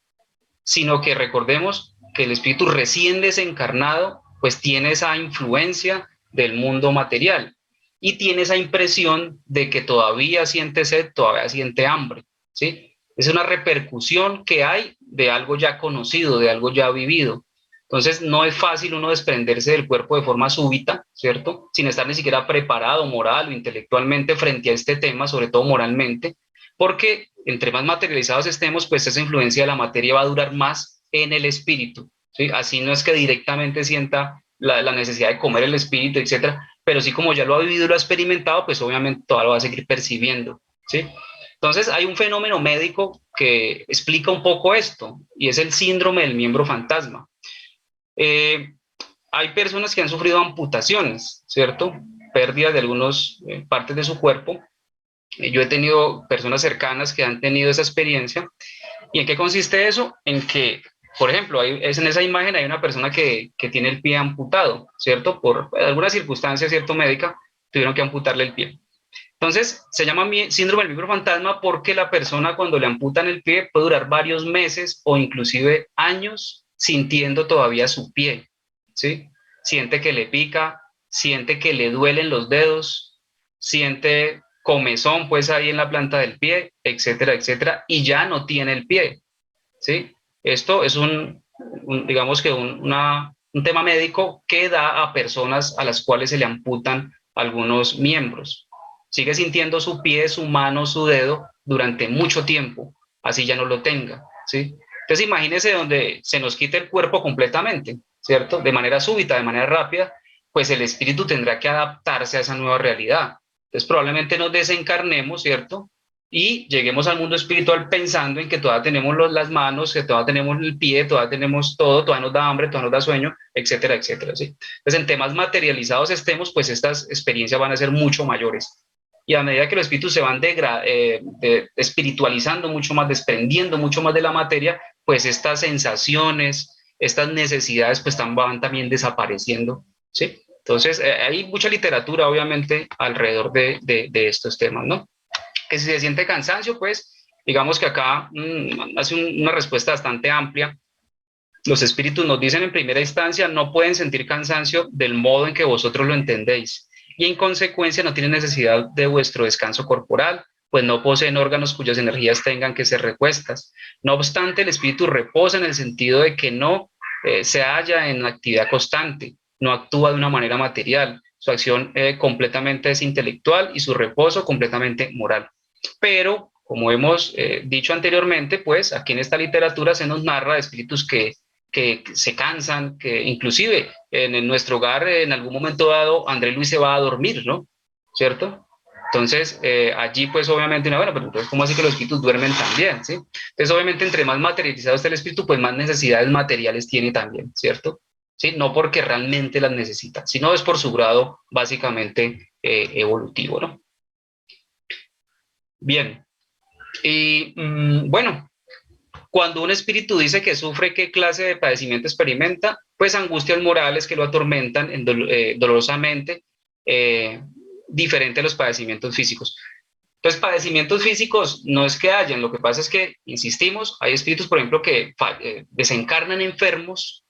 Sino que recordemos que el espíritu recién desencarnado, pues tiene esa influencia del mundo material y tiene esa impresión de que todavía siente sed, todavía siente hambre, ¿sí? Es una repercusión que hay de algo ya conocido, de algo ya vivido. Entonces, no es fácil uno desprenderse del cuerpo de forma súbita, ¿cierto? Sin estar ni siquiera preparado moral o intelectualmente frente a este tema, sobre todo moralmente, porque entre más materializados estemos, pues esa influencia de la materia va a durar más en el espíritu, ¿sí? Así no es que directamente sienta la necesidad de comer el espíritu, etcétera, pero sí, como ya lo ha vivido y lo ha experimentado, pues obviamente todo lo va a seguir percibiendo, ¿sí? Entonces hay un fenómeno médico que explica un poco esto, y es el síndrome del miembro fantasma. Hay personas que han sufrido amputaciones, ¿cierto? Pérdidas de algunas partes de su cuerpo. Yo he tenido personas cercanas que han tenido esa experiencia. ¿Y en qué consiste eso? En que, por ejemplo, en esa imagen hay una persona que tiene el pie amputado, ¿cierto? Por alguna circunstancia, ¿cierto? Médica, tuvieron que amputarle el pie. Entonces, se llama síndrome del miembro fantasma porque la persona, cuando le amputan el pie, puede durar varios meses o inclusive años sintiendo todavía su pie, ¿sí? Siente que le pica, siente que le duelen los dedos, siente comezón pues ahí en la planta del pie, etcétera, etcétera, y ya no tiene el pie, ¿sí? Esto es digamos que un tema médico que da a personas a las cuales se le amputan algunos miembros. Sigue sintiendo su pie, su mano, su dedo durante mucho tiempo, así ya no lo tenga, ¿sí? Entonces imagínese donde se nos quite el cuerpo completamente, ¿cierto? De manera súbita, de manera rápida, pues el espíritu tendrá que adaptarse a esa nueva realidad. Entonces probablemente nos desencarnemos, ¿cierto? Y lleguemos al mundo espiritual pensando en que todavía tenemos las manos, que todavía tenemos el pie, todavía tenemos todo, todavía nos da hambre, todavía nos da sueño, etcétera, etcétera, ¿sí? Entonces, en temas materializados estemos, pues estas experiencias van a ser mucho mayores. Y a medida que los espíritus se van espiritualizando mucho más, desprendiendo mucho más de la materia, pues estas sensaciones, estas necesidades, pues van también desapareciendo, ¿sí? Entonces, hay mucha literatura, obviamente, alrededor de estos temas, ¿no? Que si se siente cansancio, pues digamos que acá hace una respuesta bastante amplia. Los espíritus nos dicen en primera instancia: no pueden sentir cansancio del modo en que vosotros lo entendéis, y en consecuencia no tienen necesidad de vuestro descanso corporal, pues no poseen órganos cuyas energías tengan que ser repuestas. No obstante, el espíritu reposa en el sentido de que no se halla en actividad constante, no actúa de una manera material, su acción completamente es intelectual y su reposo completamente moral. Pero, como hemos dicho anteriormente, pues aquí en esta literatura se nos narra de espíritus que se cansan, que inclusive nuestro hogar en algún momento dado André Luis se va a dormir, ¿no? ¿Cierto? Entonces, allí pues obviamente, bueno, pero entonces, ¿cómo así que los espíritus duermen también? ¿Sí? Entonces, obviamente, entre más materializado está el espíritu, pues más necesidades materiales tiene también, ¿cierto? ¿Sí? No porque realmente las necesita, sino es por su grado básicamente evolutivo, ¿no? Bien, y bueno, cuando un espíritu dice que sufre, ¿qué clase de padecimiento experimenta? Pues angustias morales que lo atormentan dolorosamente, eh, diferente a los padecimientos físicos. Entonces, padecimientos físicos no es que hayan, lo que pasa es que, insistimos, hay espíritus, por ejemplo, que desencarnan enfermos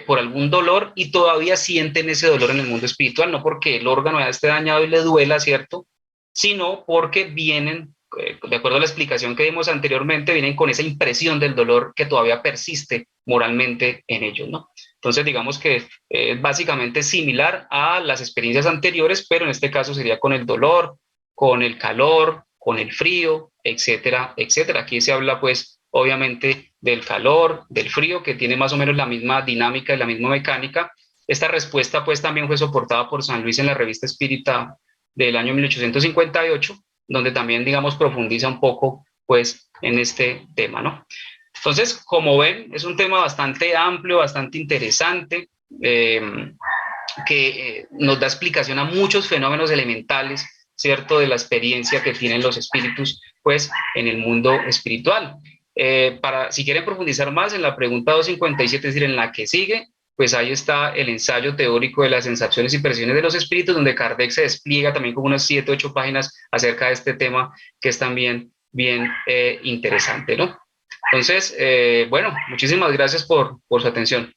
por algún dolor y todavía sienten ese dolor en el mundo espiritual, no porque el órgano ya esté dañado y le duela, ¿cierto? Sino porque vienen, de acuerdo a la explicación que dimos anteriormente, vienen con esa impresión del dolor que todavía persiste moralmente en ellos, ¿no? Entonces, digamos que es básicamente similar a las experiencias anteriores, pero en este caso sería con el dolor, con el calor, con el frío, etcétera, etcétera. Aquí se habla pues obviamente del calor, del frío, que tiene más o menos la misma dinámica y la misma mecánica. Esta respuesta pues también fue soportada por San Luis en la Revista Espírita del año 1858, donde también, digamos, profundiza un poco pues en este tema, ¿no? Entonces, como ven, es un tema bastante amplio, bastante interesante, que nos da explicación a muchos fenómenos elementales, ¿cierto?, de la experiencia que tienen los espíritus, pues, en el mundo espiritual. Si quieren profundizar más en la pregunta 257, es decir, en la que sigue, pues ahí está el ensayo teórico de las sensaciones y percepciones de los espíritus, donde Kardec se despliega también como unas 7, 8 páginas acerca de este tema, que es también bien interesante, ¿no? Entonces, bueno, muchísimas gracias por su atención.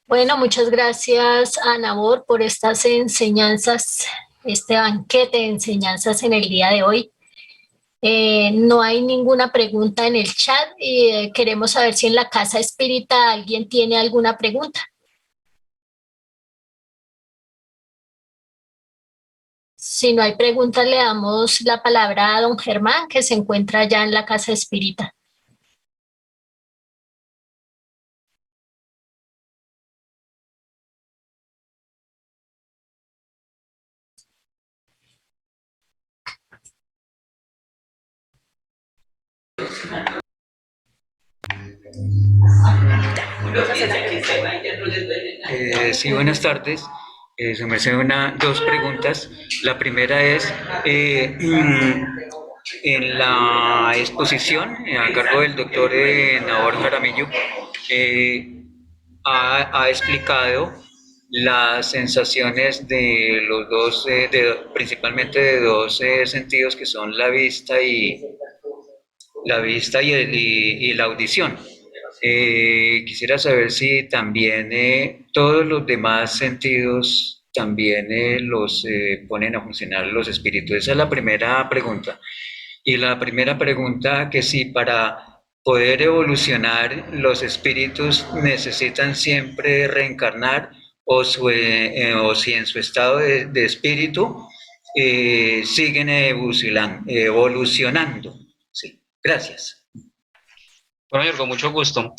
Bueno, muchas gracias a Nabor por estas enseñanzas, este banquete de enseñanzas en el día de hoy. No hay ninguna pregunta en el chat y queremos saber si en la casa espírita alguien tiene alguna pregunta. Si no hay preguntas, le damos la palabra a don Germán, que se encuentra ya en la casa espírita. Sí, buenas tardes. Se me hacen dos preguntas. La primera es, en la exposición a cargo del doctor Nabor Jaramillo, ha explicado las sensaciones de los dos, principalmente de dos sentidos que son y la audición. Quisiera saber si también todos los demás sentidos también los ponen a funcionar los espíritus. Esa es la primera pregunta. Y la primera pregunta, que si para poder evolucionar los espíritus necesitan siempre reencarnar o si en su estado de espíritu siguen evolucionando. Sí, gracias. Bueno, Jorge, con mucho gusto.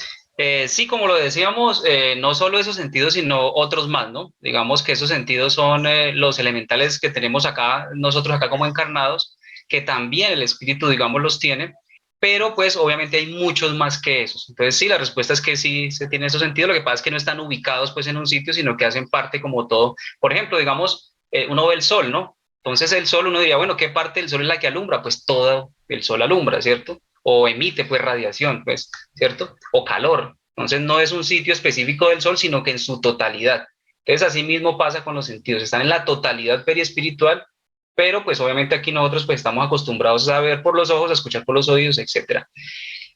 Sí, como lo decíamos, no solo esos sentidos, sino otros más, ¿no? Digamos que esos sentidos son los elementales que tenemos acá, nosotros acá como encarnados, que también el espíritu, digamos, los tiene, pero pues obviamente hay muchos más que esos. Entonces sí, la respuesta es que sí se tiene esos sentidos, lo que pasa es que no están ubicados pues en un sitio, sino que hacen parte como todo. Por ejemplo, digamos, uno ve el sol, ¿no? Entonces el sol, uno diría, bueno, ¿qué parte del sol es la que alumbra? Pues todo el sol alumbra, ¿cierto? O emite pues radiación, pues, ¿cierto? O calor. Entonces no es un sitio específico del sol, sino que en su totalidad. Entonces así mismo pasa con los sentidos, están en la totalidad periespiritual, pero pues obviamente aquí nosotros pues estamos acostumbrados a ver por los ojos, a escuchar por los oídos, etcétera.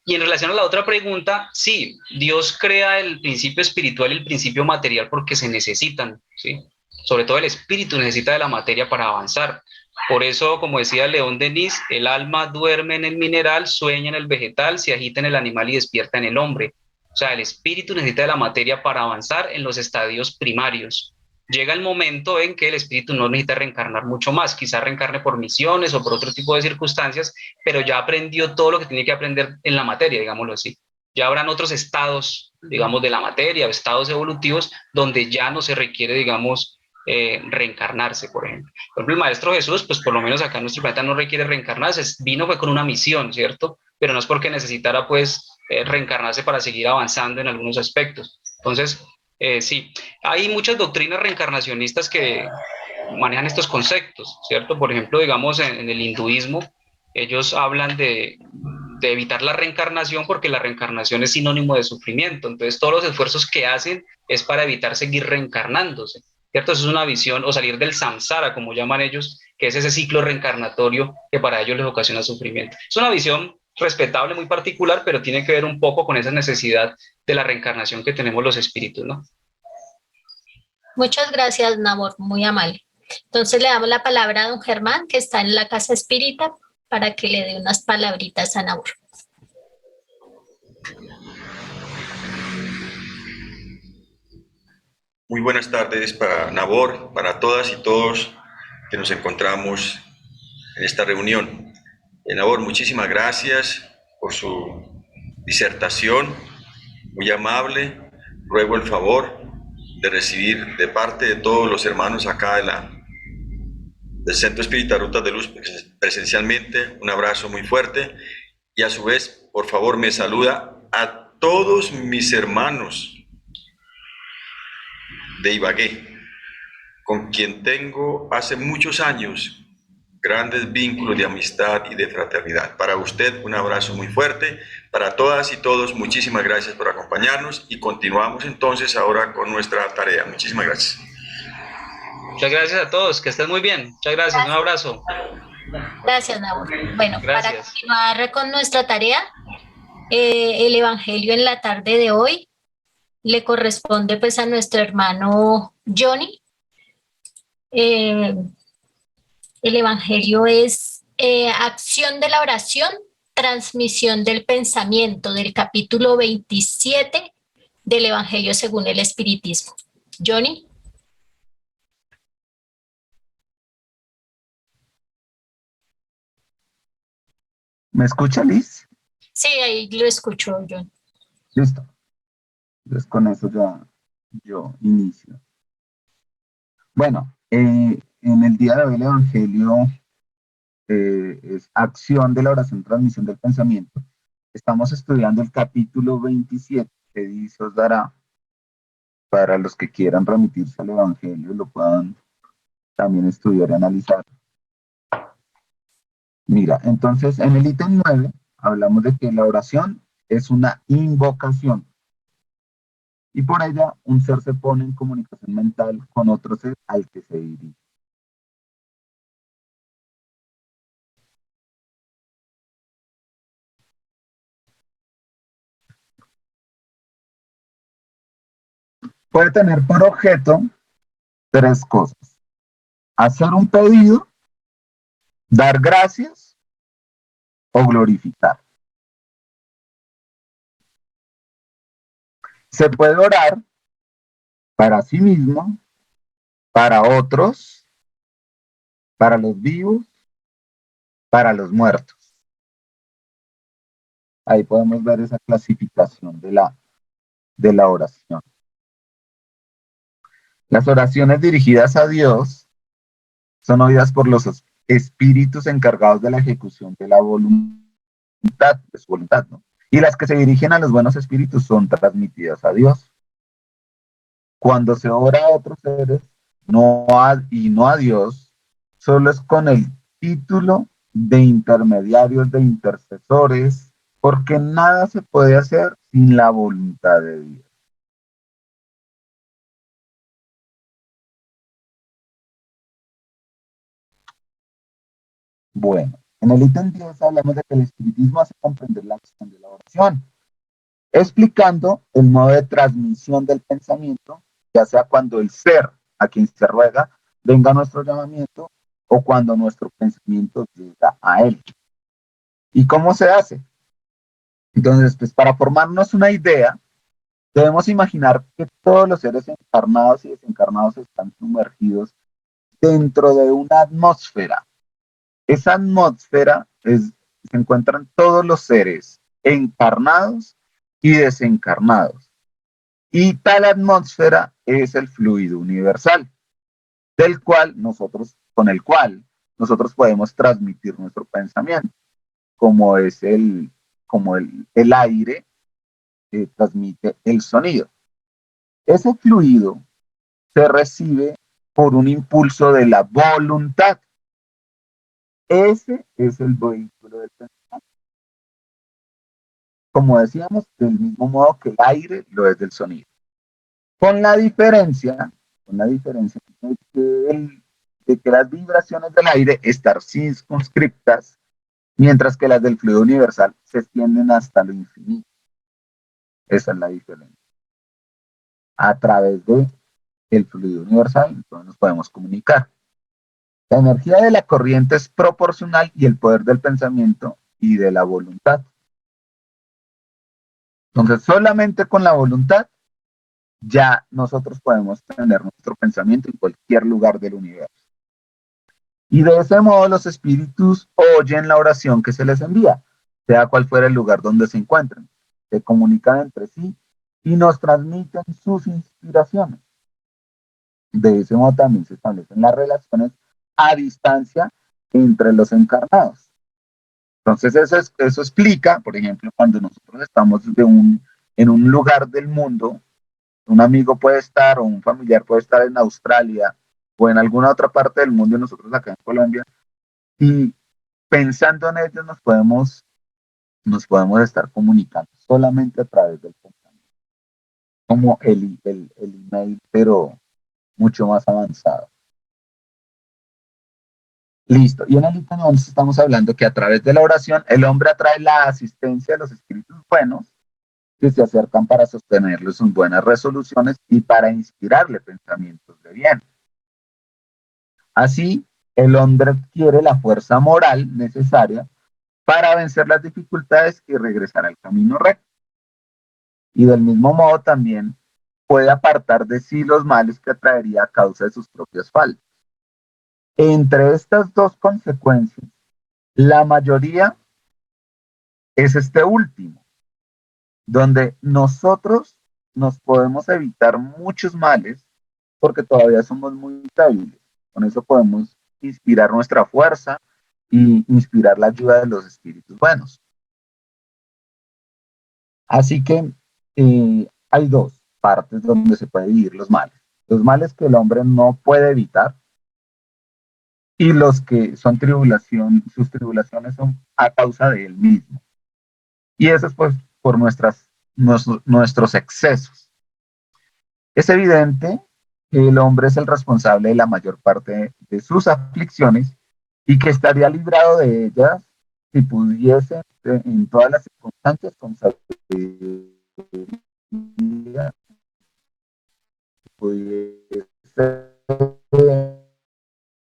Y en relación a la otra pregunta, sí, Dios crea el principio espiritual y el principio material porque se necesitan, ¿sí? Sobre todo el espíritu necesita de la materia para avanzar. Por eso, como decía León Denis, el alma duerme en el mineral, sueña en el vegetal, se agita en el animal y despierta en el hombre. O sea, el espíritu necesita de la materia para avanzar en los estadios primarios. Llega el momento en que el espíritu no necesita reencarnar mucho más, quizá reencarne por misiones o por otro tipo de circunstancias, pero ya aprendió todo lo que tiene que aprender en la materia, digámoslo así. Ya habrán otros estados, digamos, de la materia, estados evolutivos, donde ya no se requiere, digamos, reencarnarse, por ejemplo. Por ejemplo, el Maestro Jesús, pues por lo menos acá en nuestro planeta no requiere reencarnarse, vino fue con una misión, ¿cierto? Pero no es porque necesitara pues reencarnarse para seguir avanzando en algunos aspectos. Entonces, sí, hay muchas doctrinas reencarnacionistas que manejan estos conceptos, ¿cierto? Por ejemplo, digamos, en el hinduismo, ellos hablan de evitar la reencarnación porque la reencarnación es sinónimo de sufrimiento. Entonces, todos los esfuerzos que hacen es para evitar seguir reencarnándose, ¿cierto? Eso es una visión, o salir del samsara, como llaman ellos, que es ese ciclo reencarnatorio que para ellos les ocasiona sufrimiento. Es una visión respetable, muy particular, pero tiene que ver un poco con esa necesidad de la reencarnación que tenemos los espíritus, ¿no? Muchas gracias, Nabor, muy amable. Entonces le damos la palabra a don Germán, que está en la Casa Espírita, para que le dé unas palabritas a Nabor. Muy buenas tardes para Nabor, para todas y todos que nos encontramos en esta reunión. Nabor, muchísimas gracias por su disertación, muy amable. Ruego el favor de recibir de parte de todos los hermanos acá del Centro Espírita Rutas de Luz presencialmente un abrazo muy fuerte, y a su vez, por favor, me saluda a todos mis hermanos de Ibagué, con quien tengo hace muchos años grandes vínculos de amistad y de fraternidad. Para usted un abrazo muy fuerte, para todas y todos muchísimas gracias por acompañarnos, y continuamos entonces ahora con nuestra tarea. Muchísimas gracias. Muchas gracias a todos, que estén muy bien. Muchas gracias, un abrazo. Gracias, Nabor. Bueno, Gracias. para continuar con nuestra tarea, el Evangelio en la tarde de hoy le corresponde pues a nuestro hermano Johnny. El Evangelio es acción de la oración, transmisión del pensamiento, del capítulo 27 del Evangelio según el Espiritismo. Johnny. ¿Me escucha, Liz? Sí, ahí lo escucho, Johnny. Listo. Entonces con eso ya yo inicio. Bueno, en el día de hoy el Evangelio es acción de la oración, transmisión del pensamiento. Estamos estudiando el capítulo 27, que dice os dará, para los que quieran remitirse al Evangelio, lo puedan también estudiar y analizar. Mira, entonces en el ítem 9 hablamos de que la oración es una invocación, y por ella un ser se pone en comunicación mental con otro ser al que se dirige. Puede tener por objeto tres cosas: hacer un pedido, dar gracias o glorificar. Se puede orar para sí mismo, para otros, para los vivos, para los muertos. Ahí podemos ver esa clasificación de la oración. Las oraciones dirigidas a Dios son oídas por los espíritus encargados de la ejecución de la voluntad, de su voluntad, ¿no? Y las que se dirigen a los buenos espíritus son transmitidas a Dios. Cuando se ora a otros seres y no a Dios, solo es con el título de intermediarios, de intercesores, porque nada se puede hacer sin la voluntad de Dios. Bueno, en el ítem 10 hablamos de que el espiritismo hace comprender la acción de la oración, explicando el modo de transmisión del pensamiento, ya sea cuando el ser a quien se ruega venga a nuestro llamamiento o cuando nuestro pensamiento llega a él. ¿Y cómo se hace? Entonces, pues para formarnos una idea, debemos imaginar que todos los seres encarnados y desencarnados están sumergidos dentro de una atmósfera. Esa atmósfera se encuentran todos los seres encarnados y desencarnados. Y tal atmósfera es el fluido universal. con el cual nosotros podemos transmitir nuestro pensamiento, como es el aire que transmite el sonido. Ese fluido se recibe por un impulso de la voluntad. Ese es el vehículo del pensamiento. Como decíamos, del mismo modo que el aire lo es del sonido. Con la diferencia de que las vibraciones del aire están circunscriptas, mientras que las del fluido universal se extienden hasta lo infinito. Esa es la diferencia. A través del fluido universal, entonces nos podemos comunicar. La energía de la corriente es proporcional y el poder del pensamiento y de la voluntad. Entonces, solamente con la voluntad ya nosotros podemos tener nuestro pensamiento en cualquier lugar del universo. Y de ese modo los espíritus oyen la oración que se les envía, sea cual fuera el lugar donde se encuentren. Se comunican entre sí y nos transmiten sus inspiraciones. De ese modo también se establecen las relaciones a distancia entre los encarnados. Entonces eso explica, por ejemplo, cuando nosotros estamos en un lugar del mundo, un amigo puede estar o un familiar puede estar en Australia o en alguna otra parte del mundo y nosotros acá en Colombia, y pensando en ellos nos podemos estar comunicando solamente a través del pensamiento, como el email, pero mucho más avanzado. Listo. Y en el ítem 11 estamos hablando que a través de la oración el hombre atrae la asistencia de los espíritus buenos que se acercan para sostenerle sus buenas resoluciones y para inspirarle pensamientos de bien. Así, el hombre adquiere la fuerza moral necesaria para vencer las dificultades y regresar al camino recto. Y del mismo modo también puede apartar de sí los males que atraería a causa de sus propias faltas. Entre estas dos consecuencias, la mayoría es este último, donde nosotros nos podemos evitar muchos males porque todavía somos muy débiles. Con eso podemos inspirar nuestra fuerza y inspirar la ayuda de los espíritus buenos. Así que hay dos partes donde se puede vivir los males. Los males que el hombre no puede evitar y los que son sus tribulaciones son a causa de él mismo. Y eso es pues por nuestros excesos. Es evidente que el hombre es el responsable de la mayor parte de sus aflicciones y que estaría librado de ellas si pudiese en todas las circunstancias con sabiduría, pudiese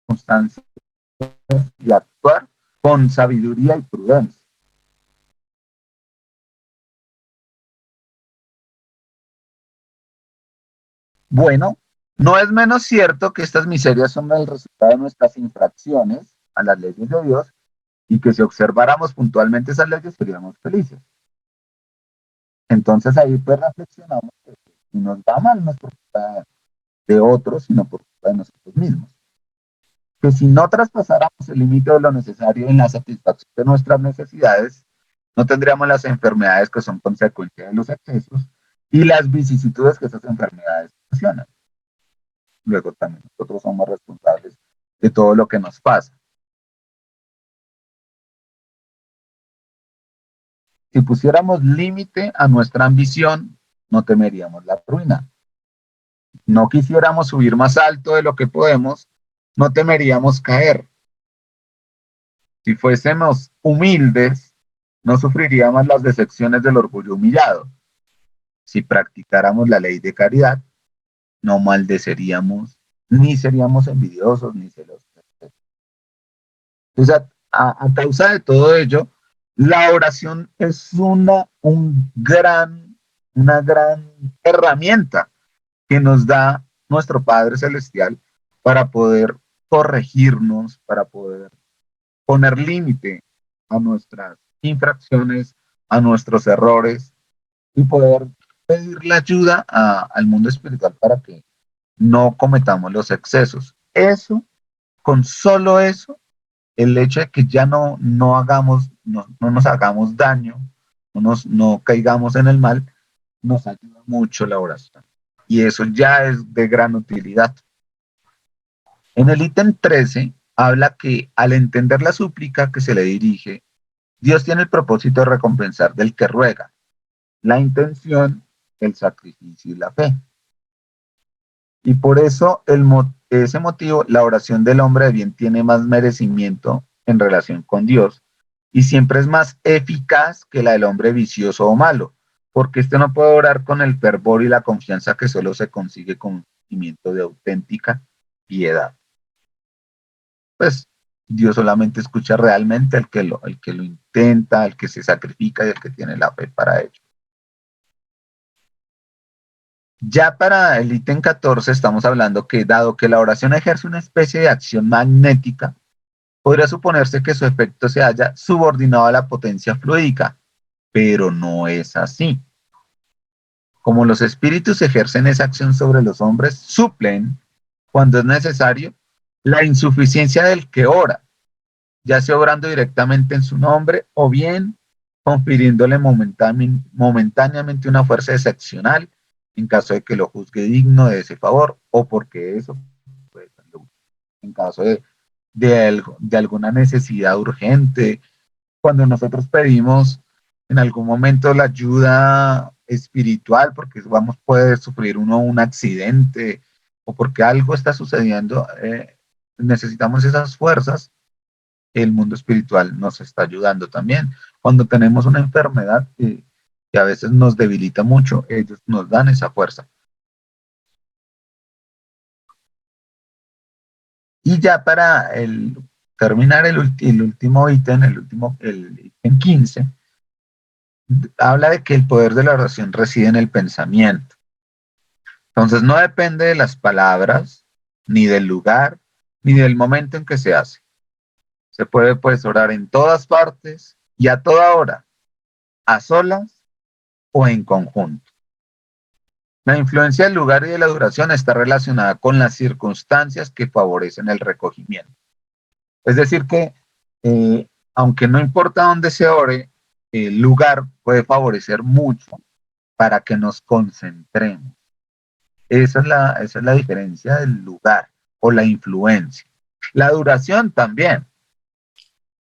circunstancias y actuar con sabiduría y prudencia. Bueno, no es menos cierto que estas miserias son el resultado de nuestras infracciones a las leyes de Dios y que si observáramos puntualmente esas leyes seríamos felices. Entonces ahí pues reflexionamos que si nos va mal no es por culpa de otros, sino por culpa de nosotros mismos. Que si no traspasáramos el límite de lo necesario en la satisfacción de nuestras necesidades, no tendríamos las enfermedades que son consecuencia de los excesos y las vicisitudes que esas enfermedades ocasionan. Luego también nosotros somos responsables de todo lo que nos pasa. Si pusiéramos límite a nuestra ambición, no temeríamos la ruina. No quisiéramos subir más alto de lo que podemos, no temeríamos caer. Si fuésemos humildes, no sufriríamos las decepciones del orgullo humillado. Si practicáramos la ley de caridad, no maldeceríamos, ni seríamos envidiosos, ni celosos. Entonces, a causa de todo ello, la oración es una gran herramienta que nos da nuestro Padre Celestial para poder corregirnos, para poder poner límite a nuestras infracciones, a nuestros errores y poder pedir la ayuda al mundo espiritual para que no cometamos los excesos. eso, con solo eso, el hecho de que ya no hagamos, no nos hagamos daño, no caigamos en el mal, nos ayuda mucho la oración. Y eso ya es de gran utilidad. En el ítem 13 habla que al entender la súplica que se le dirige, Dios tiene el propósito de recompensar del que ruega, la intención, el sacrificio y la fe. Y por eso ese motivo, la oración del hombre de bien tiene más merecimiento en relación con Dios y siempre es más eficaz que la del hombre vicioso o malo, porque este no puede orar con el fervor y la confianza que solo se consigue con sentimiento de auténtica piedad. Pues Dios solamente escucha realmente al que lo intenta, al que se sacrifica y al que tiene la fe para ello. Ya para el ítem 14 estamos hablando que dado que la oración ejerce una especie de acción magnética, podría suponerse que su efecto se haya subordinado a la potencia fluídica, pero no es así. Como los espíritus ejercen esa acción sobre los hombres, suplen, cuando es necesario, la insuficiencia del que ora, ya sea obrando directamente en su nombre o bien confiriéndole momentáneamente una fuerza excepcional en caso de que lo juzgue digno de ese favor o porque eso puede serlo útil. En caso de alguna necesidad urgente, cuando nosotros pedimos en algún momento la ayuda espiritual, porque puede sufrir uno un accidente o porque algo está sucediendo, necesitamos esas fuerzas. El mundo espiritual nos está ayudando también. Cuando tenemos una enfermedad que a veces nos debilita mucho, ellos nos dan esa fuerza. Y ya para terminar el último ítem, el ítem 15, habla de que el poder de la oración reside en el pensamiento. Entonces no depende de las palabras, ni del lugar, ni del momento en que se hace. Se puede pues orar en todas partes y a toda hora, a solas o en conjunto. La influencia del lugar y de la duración está relacionada con las circunstancias que favorecen el recogimiento. Es decir que, aunque no importa dónde se ore, el lugar puede favorecer mucho para que nos concentremos. Esa es la diferencia del lugar o la influencia. La duración también,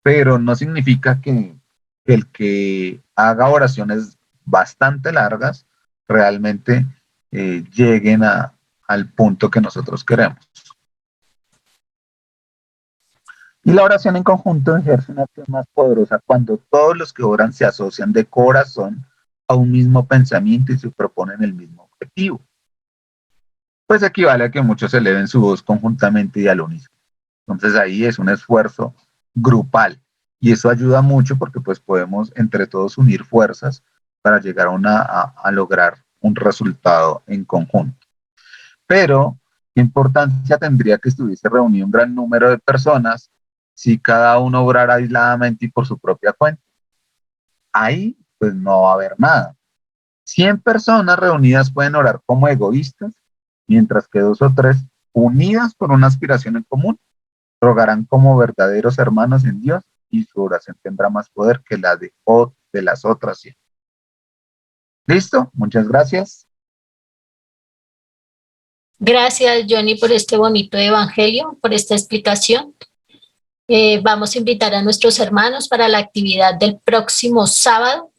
pero no significa que el que haga oraciones bastante largas realmente lleguen al punto que nosotros queremos. Y la oración en conjunto ejerce una acción más poderosa cuando todos los que oran se asocian de corazón a un mismo pensamiento y se proponen el mismo objetivo. Pues equivale a que muchos eleven su voz conjuntamente y al unísono. Entonces ahí es un esfuerzo grupal y eso ayuda mucho porque pues podemos entre todos unir fuerzas para llegar a lograr un resultado en conjunto. Pero, ¿qué importancia tendría que estuviese reunido un gran número de personas si cada uno obrara aisladamente y por su propia cuenta? Ahí pues no va a haber nada. 100 personas reunidas pueden orar como egoístas, mientras que 2 o 3 unidas por una aspiración en común rogarán como verdaderos hermanos en Dios y su oración tendrá más poder que la de las otras 100. ¿Listo? Muchas gracias. Gracias, Johnny, por este bonito evangelio, por esta explicación. Vamos a invitar a nuestros hermanos para la actividad del próximo sábado.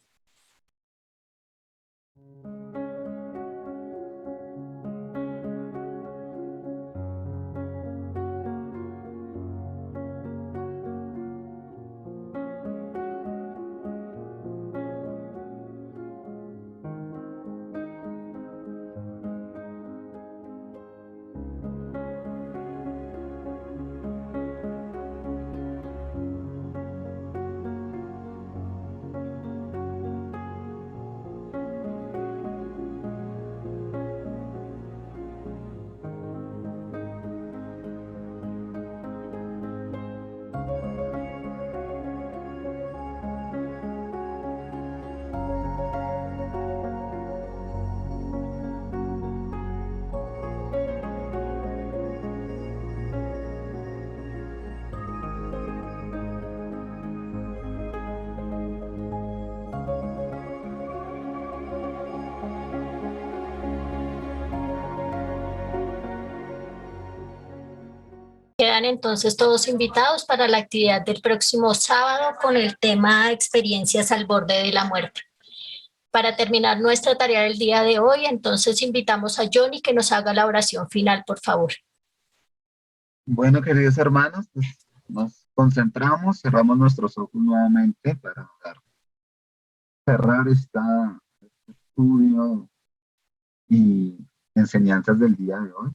quedan entonces todos invitados para la actividad del próximo sábado con el tema experiencias al borde de la muerte. Para terminar nuestra tarea del día de hoy, entonces invitamos a Johnny que nos haga la oración final, por favor. Bueno, queridos hermanos, pues nos concentramos, cerramos nuestros ojos nuevamente para cerrar este estudio y enseñanzas del día de hoy.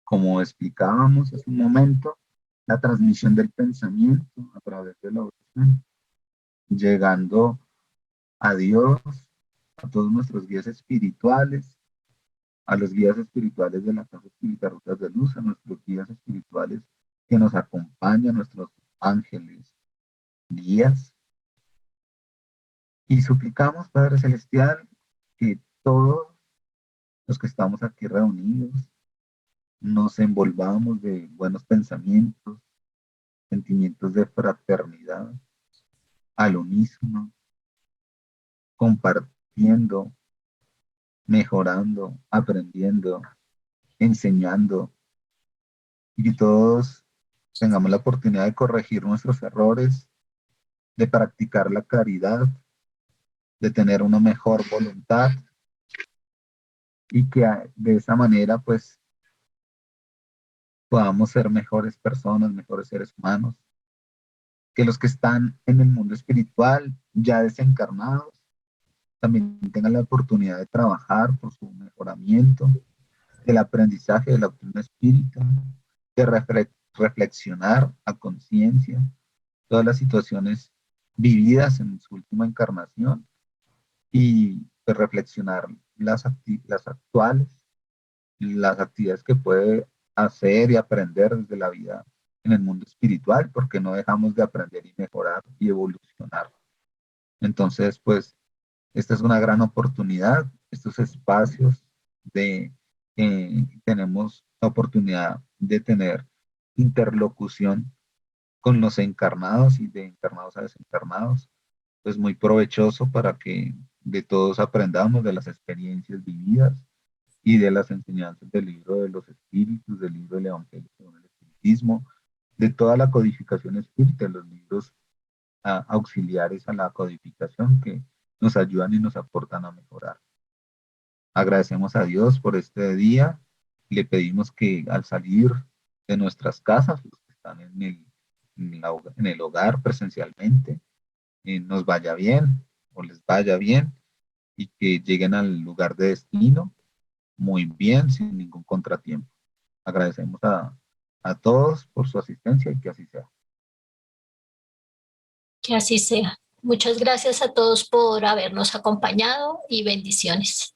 Como explicábamos hace un momento, la transmisión del pensamiento a través de la oración, llegando a Dios, a todos nuestros guías espirituales, a los guías espirituales de la Casa Espírita Rutas de Luz, a nuestros guías espirituales que nos acompañan, nuestros ángeles, guías, y suplicamos, Padre Celestial, que todos los que estamos aquí reunidos nos envolvamos de buenos pensamientos, sentimientos de fraternidad, al unísono, compartiendo, mejorando, aprendiendo, enseñando, y que todos tengamos la oportunidad de corregir nuestros errores, de practicar la caridad, de tener una mejor voluntad, y que de esa manera pues podamos ser mejores personas, mejores seres humanos, que los que están en el mundo espiritual ya desencarnados también tengan la oportunidad de trabajar por su mejoramiento, del aprendizaje de la doctrina espírita, de reflexionar a conciencia todas las situaciones vividas en su última encarnación y de reflexionar las actuales, las actividades que puede hacer y aprender desde la vida en el mundo espiritual, porque no dejamos de aprender y mejorar y evolucionar. Entonces, pues, esta es una gran oportunidad, estos espacios de tenemos la oportunidad de tener interlocución con los encarnados y de encarnados a desencarnados, pues muy provechoso para que de todos aprendamos de las experiencias vividas y de las enseñanzas del libro de los espíritus, del libro del Evangelio según el espiritismo, de toda la codificación espírita, los libros auxiliares a la codificación que nos ayudan y nos aportan a mejorar. Agradecemos a Dios por este día. Le pedimos que al salir de nuestras casas, los que están en el hogar presencialmente, nos vaya bien o les vaya bien y que lleguen al lugar de destino muy bien, sin ningún contratiempo. Agradecemos a todos por su asistencia y que así sea. Que así sea. Muchas gracias a todos por habernos acompañado y bendiciones.